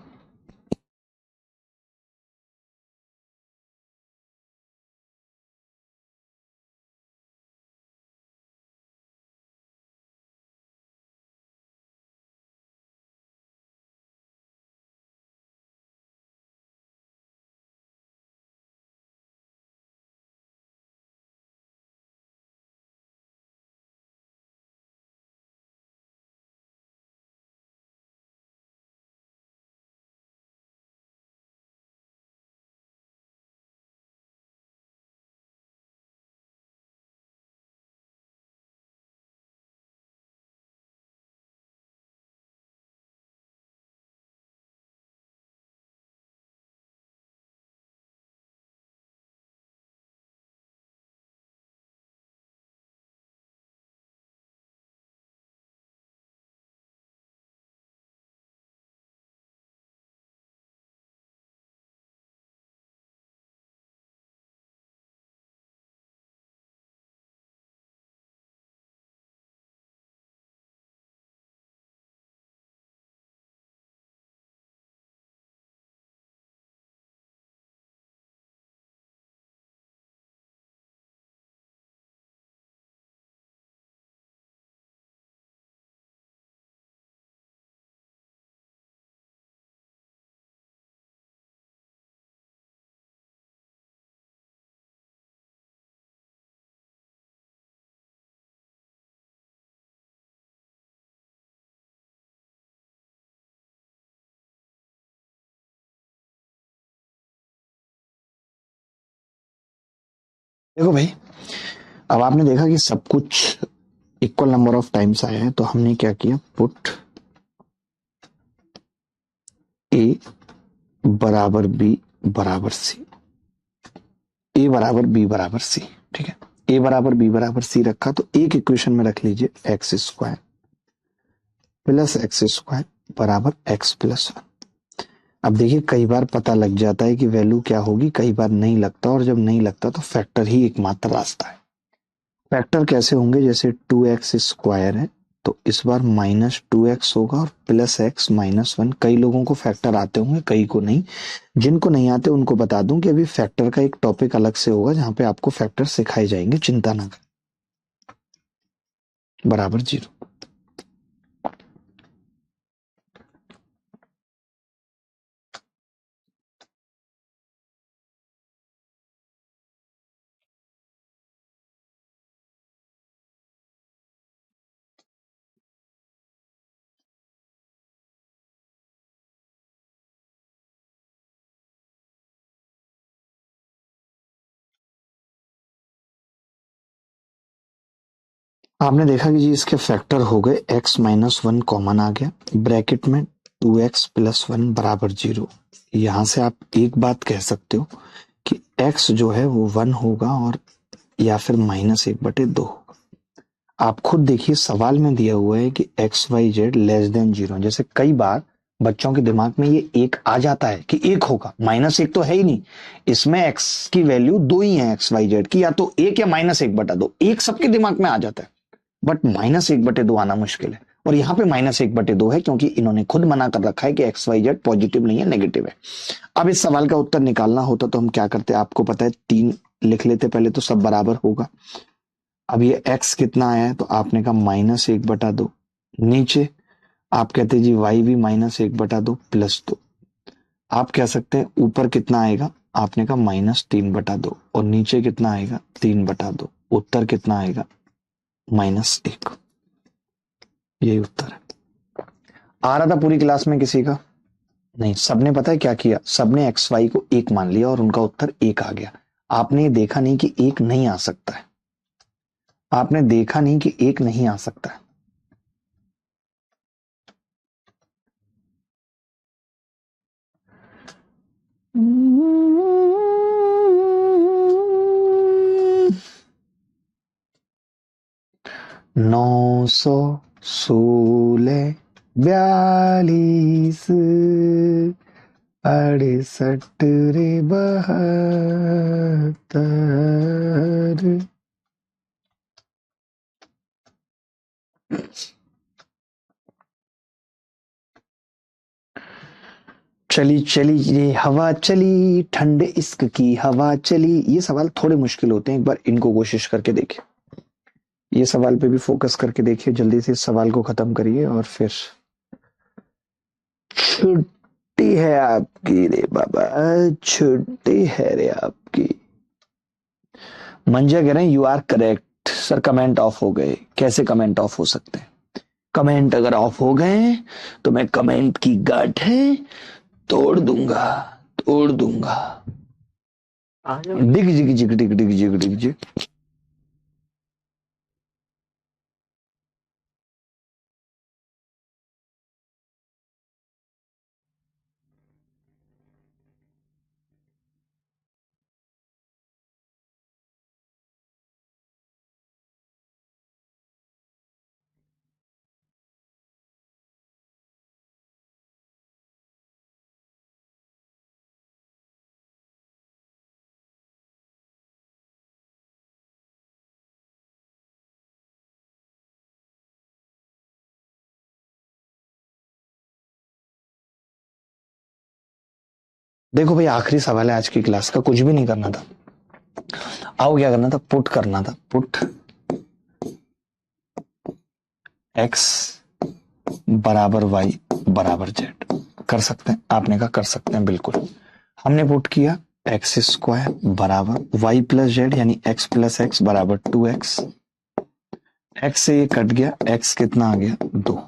देखो भाई, अब आपने देखा कि सब कुछ इक्वल नंबर ऑफ टाइम्स आया है, तो हमने क्या किया, पुट ए बराबर बी बराबर सी, ए बराबर बी बराबर सी। ठीक है, ए बराबर बी बराबर सी रखा, तो एक इक्वेशन में रख लीजिए x square plus x square बराबर एक्स प्लस वन। अब देखिए कई बार पता लग जाता है कि वैल्यू क्या होगी, कई बार नहीं लगता, और जब नहीं लगता तो फैक्टर ही एकमात्र रास्ता है। फैक्टर कैसे होंगे, जैसे 2x स्क्वायर है तो इस बार -2x होगा और प्लस एक्स माइनस वन। कई लोगों को फैक्टर आते होंगे, कई को नहीं। जिनको नहीं आते उनको बता दूं कि अभी फैक्टर का एक टॉपिक अलग से होगा जहां पे आपको फैक्टर सिखाए जाएंगे, चिंता ना करें। बराबर 0। आपने देखा कि जी इसके फैक्टर हो गए, x माइनस वन कॉमन आ गया, ब्रैकेट में 2x प्लस वन बराबर 0। यहां से आप एक बात कह सकते हो कि x जो है वो 1 होगा, और या फिर -1/2 होगा। आप खुद देखिए सवाल में दिया हुआ है कि X Y Z less than 0। जैसे कई बार बच्चों के दिमाग में ये एक आ जाता है कि एक होगा, -1 तो है ही नहीं, इसमें x की वैल्यू 2 ही है एक्स वाई जेड की, या तो 1 या -1/2। एक सबके दिमाग में आ जाता है, बट -1/2 आना मुश्किल है। और यहाँ पे -1/2 है क्योंकि इन्होंने खुद मना कर रखा है कि एक्स वाई जेड पॉजिटिव नहीं है, नेगेटिव है। अब इस सवाल का उत्तर निकालना होता तो हम क्या करते, आपको पता है 3 लिख लेते पहले, तो सब बराबर होगा। अब ये x कितना आया है, तो आपने कहा -1/2 नीचे आप कहते जी y भी -1/2 +2। आप कह सकते हैं ऊपर कितना आएगा, आपने कहा -3/2 और नीचे कितना आएगा 3/2। उत्तर कितना आएगा -1। यही उत्तर है। आ रहा था पूरी क्लास में किसी का? नहीं, सबने पता है क्या किया, सबने एक्स वाई को 1 मान लिया और उनका उत्तर 1 आ गया। आपने ये देखा नहीं कि 1 नहीं आ सकता है, आपने देखा नहीं कि 1 नहीं आ सकता है। नौ सौ 16 42 68 रे 72। चली चली ये हवा चली, ठंडे इश्क की हवा चली। ये सवाल थोड़े मुश्किल होते हैं, एक बार इनको कोशिश करके देखिए। ये सवाल पे भी फोकस करके देखिए, जल्दी से इस सवाल को खत्म करिए और फिर छुट्टी है आपकी रे बाबा, छुट्टी है रे आपकी। मंजा कह रहे हैं you are correct sir, comment off हो गए। कैसे कमेंट ऑफ हो सकते हैं? कमेंट अगर ऑफ हो गए तो मैं कमेंट की गांठें तोड़ दूंगा, तोड़ दूंगा। डिग जिग जिग डिग डिग जिग डिग जिग। देखो भाई, आखिरी सवाल है आज की क्लास का, कुछ भी नहीं करना था। आओ क्या करना था, पुट करना था। पुट एक्स बराबर वाई बराबर जेड। कर सकते हैं? आपने कहा कर सकते हैं, बिल्कुल। हमने पुट किया एक्स स्क्वायर बराबर वाई प्लस जेड, यानी एक्स प्लस एक्स बराबर 2x। एक्स से ये कट गया, एक्स कितना आ गया 2।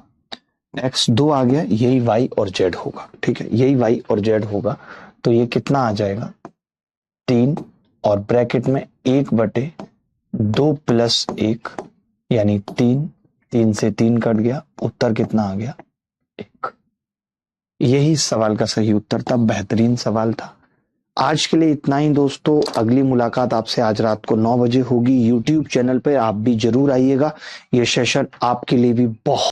एक्स 2 आ गया, यही वाई और जेड होगा। ठीक है, यही वाई और जेड होगा। तो ये कितना आ जाएगा 3 और ब्रैकेट में 1/2 प्लस 1 यानी 3। 3 से 3 कट गया, उत्तर कितना आ गया 1। यही सवाल का सही उत्तर था। बेहतरीन सवाल था। आज के लिए इतना ही दोस्तों। अगली मुलाकात आपसे आज रात को 9 बजे होगी यूट्यूब चैनल पे। आप भी जरूर आइएगा, ये सेशन आपके लिए भी बहुत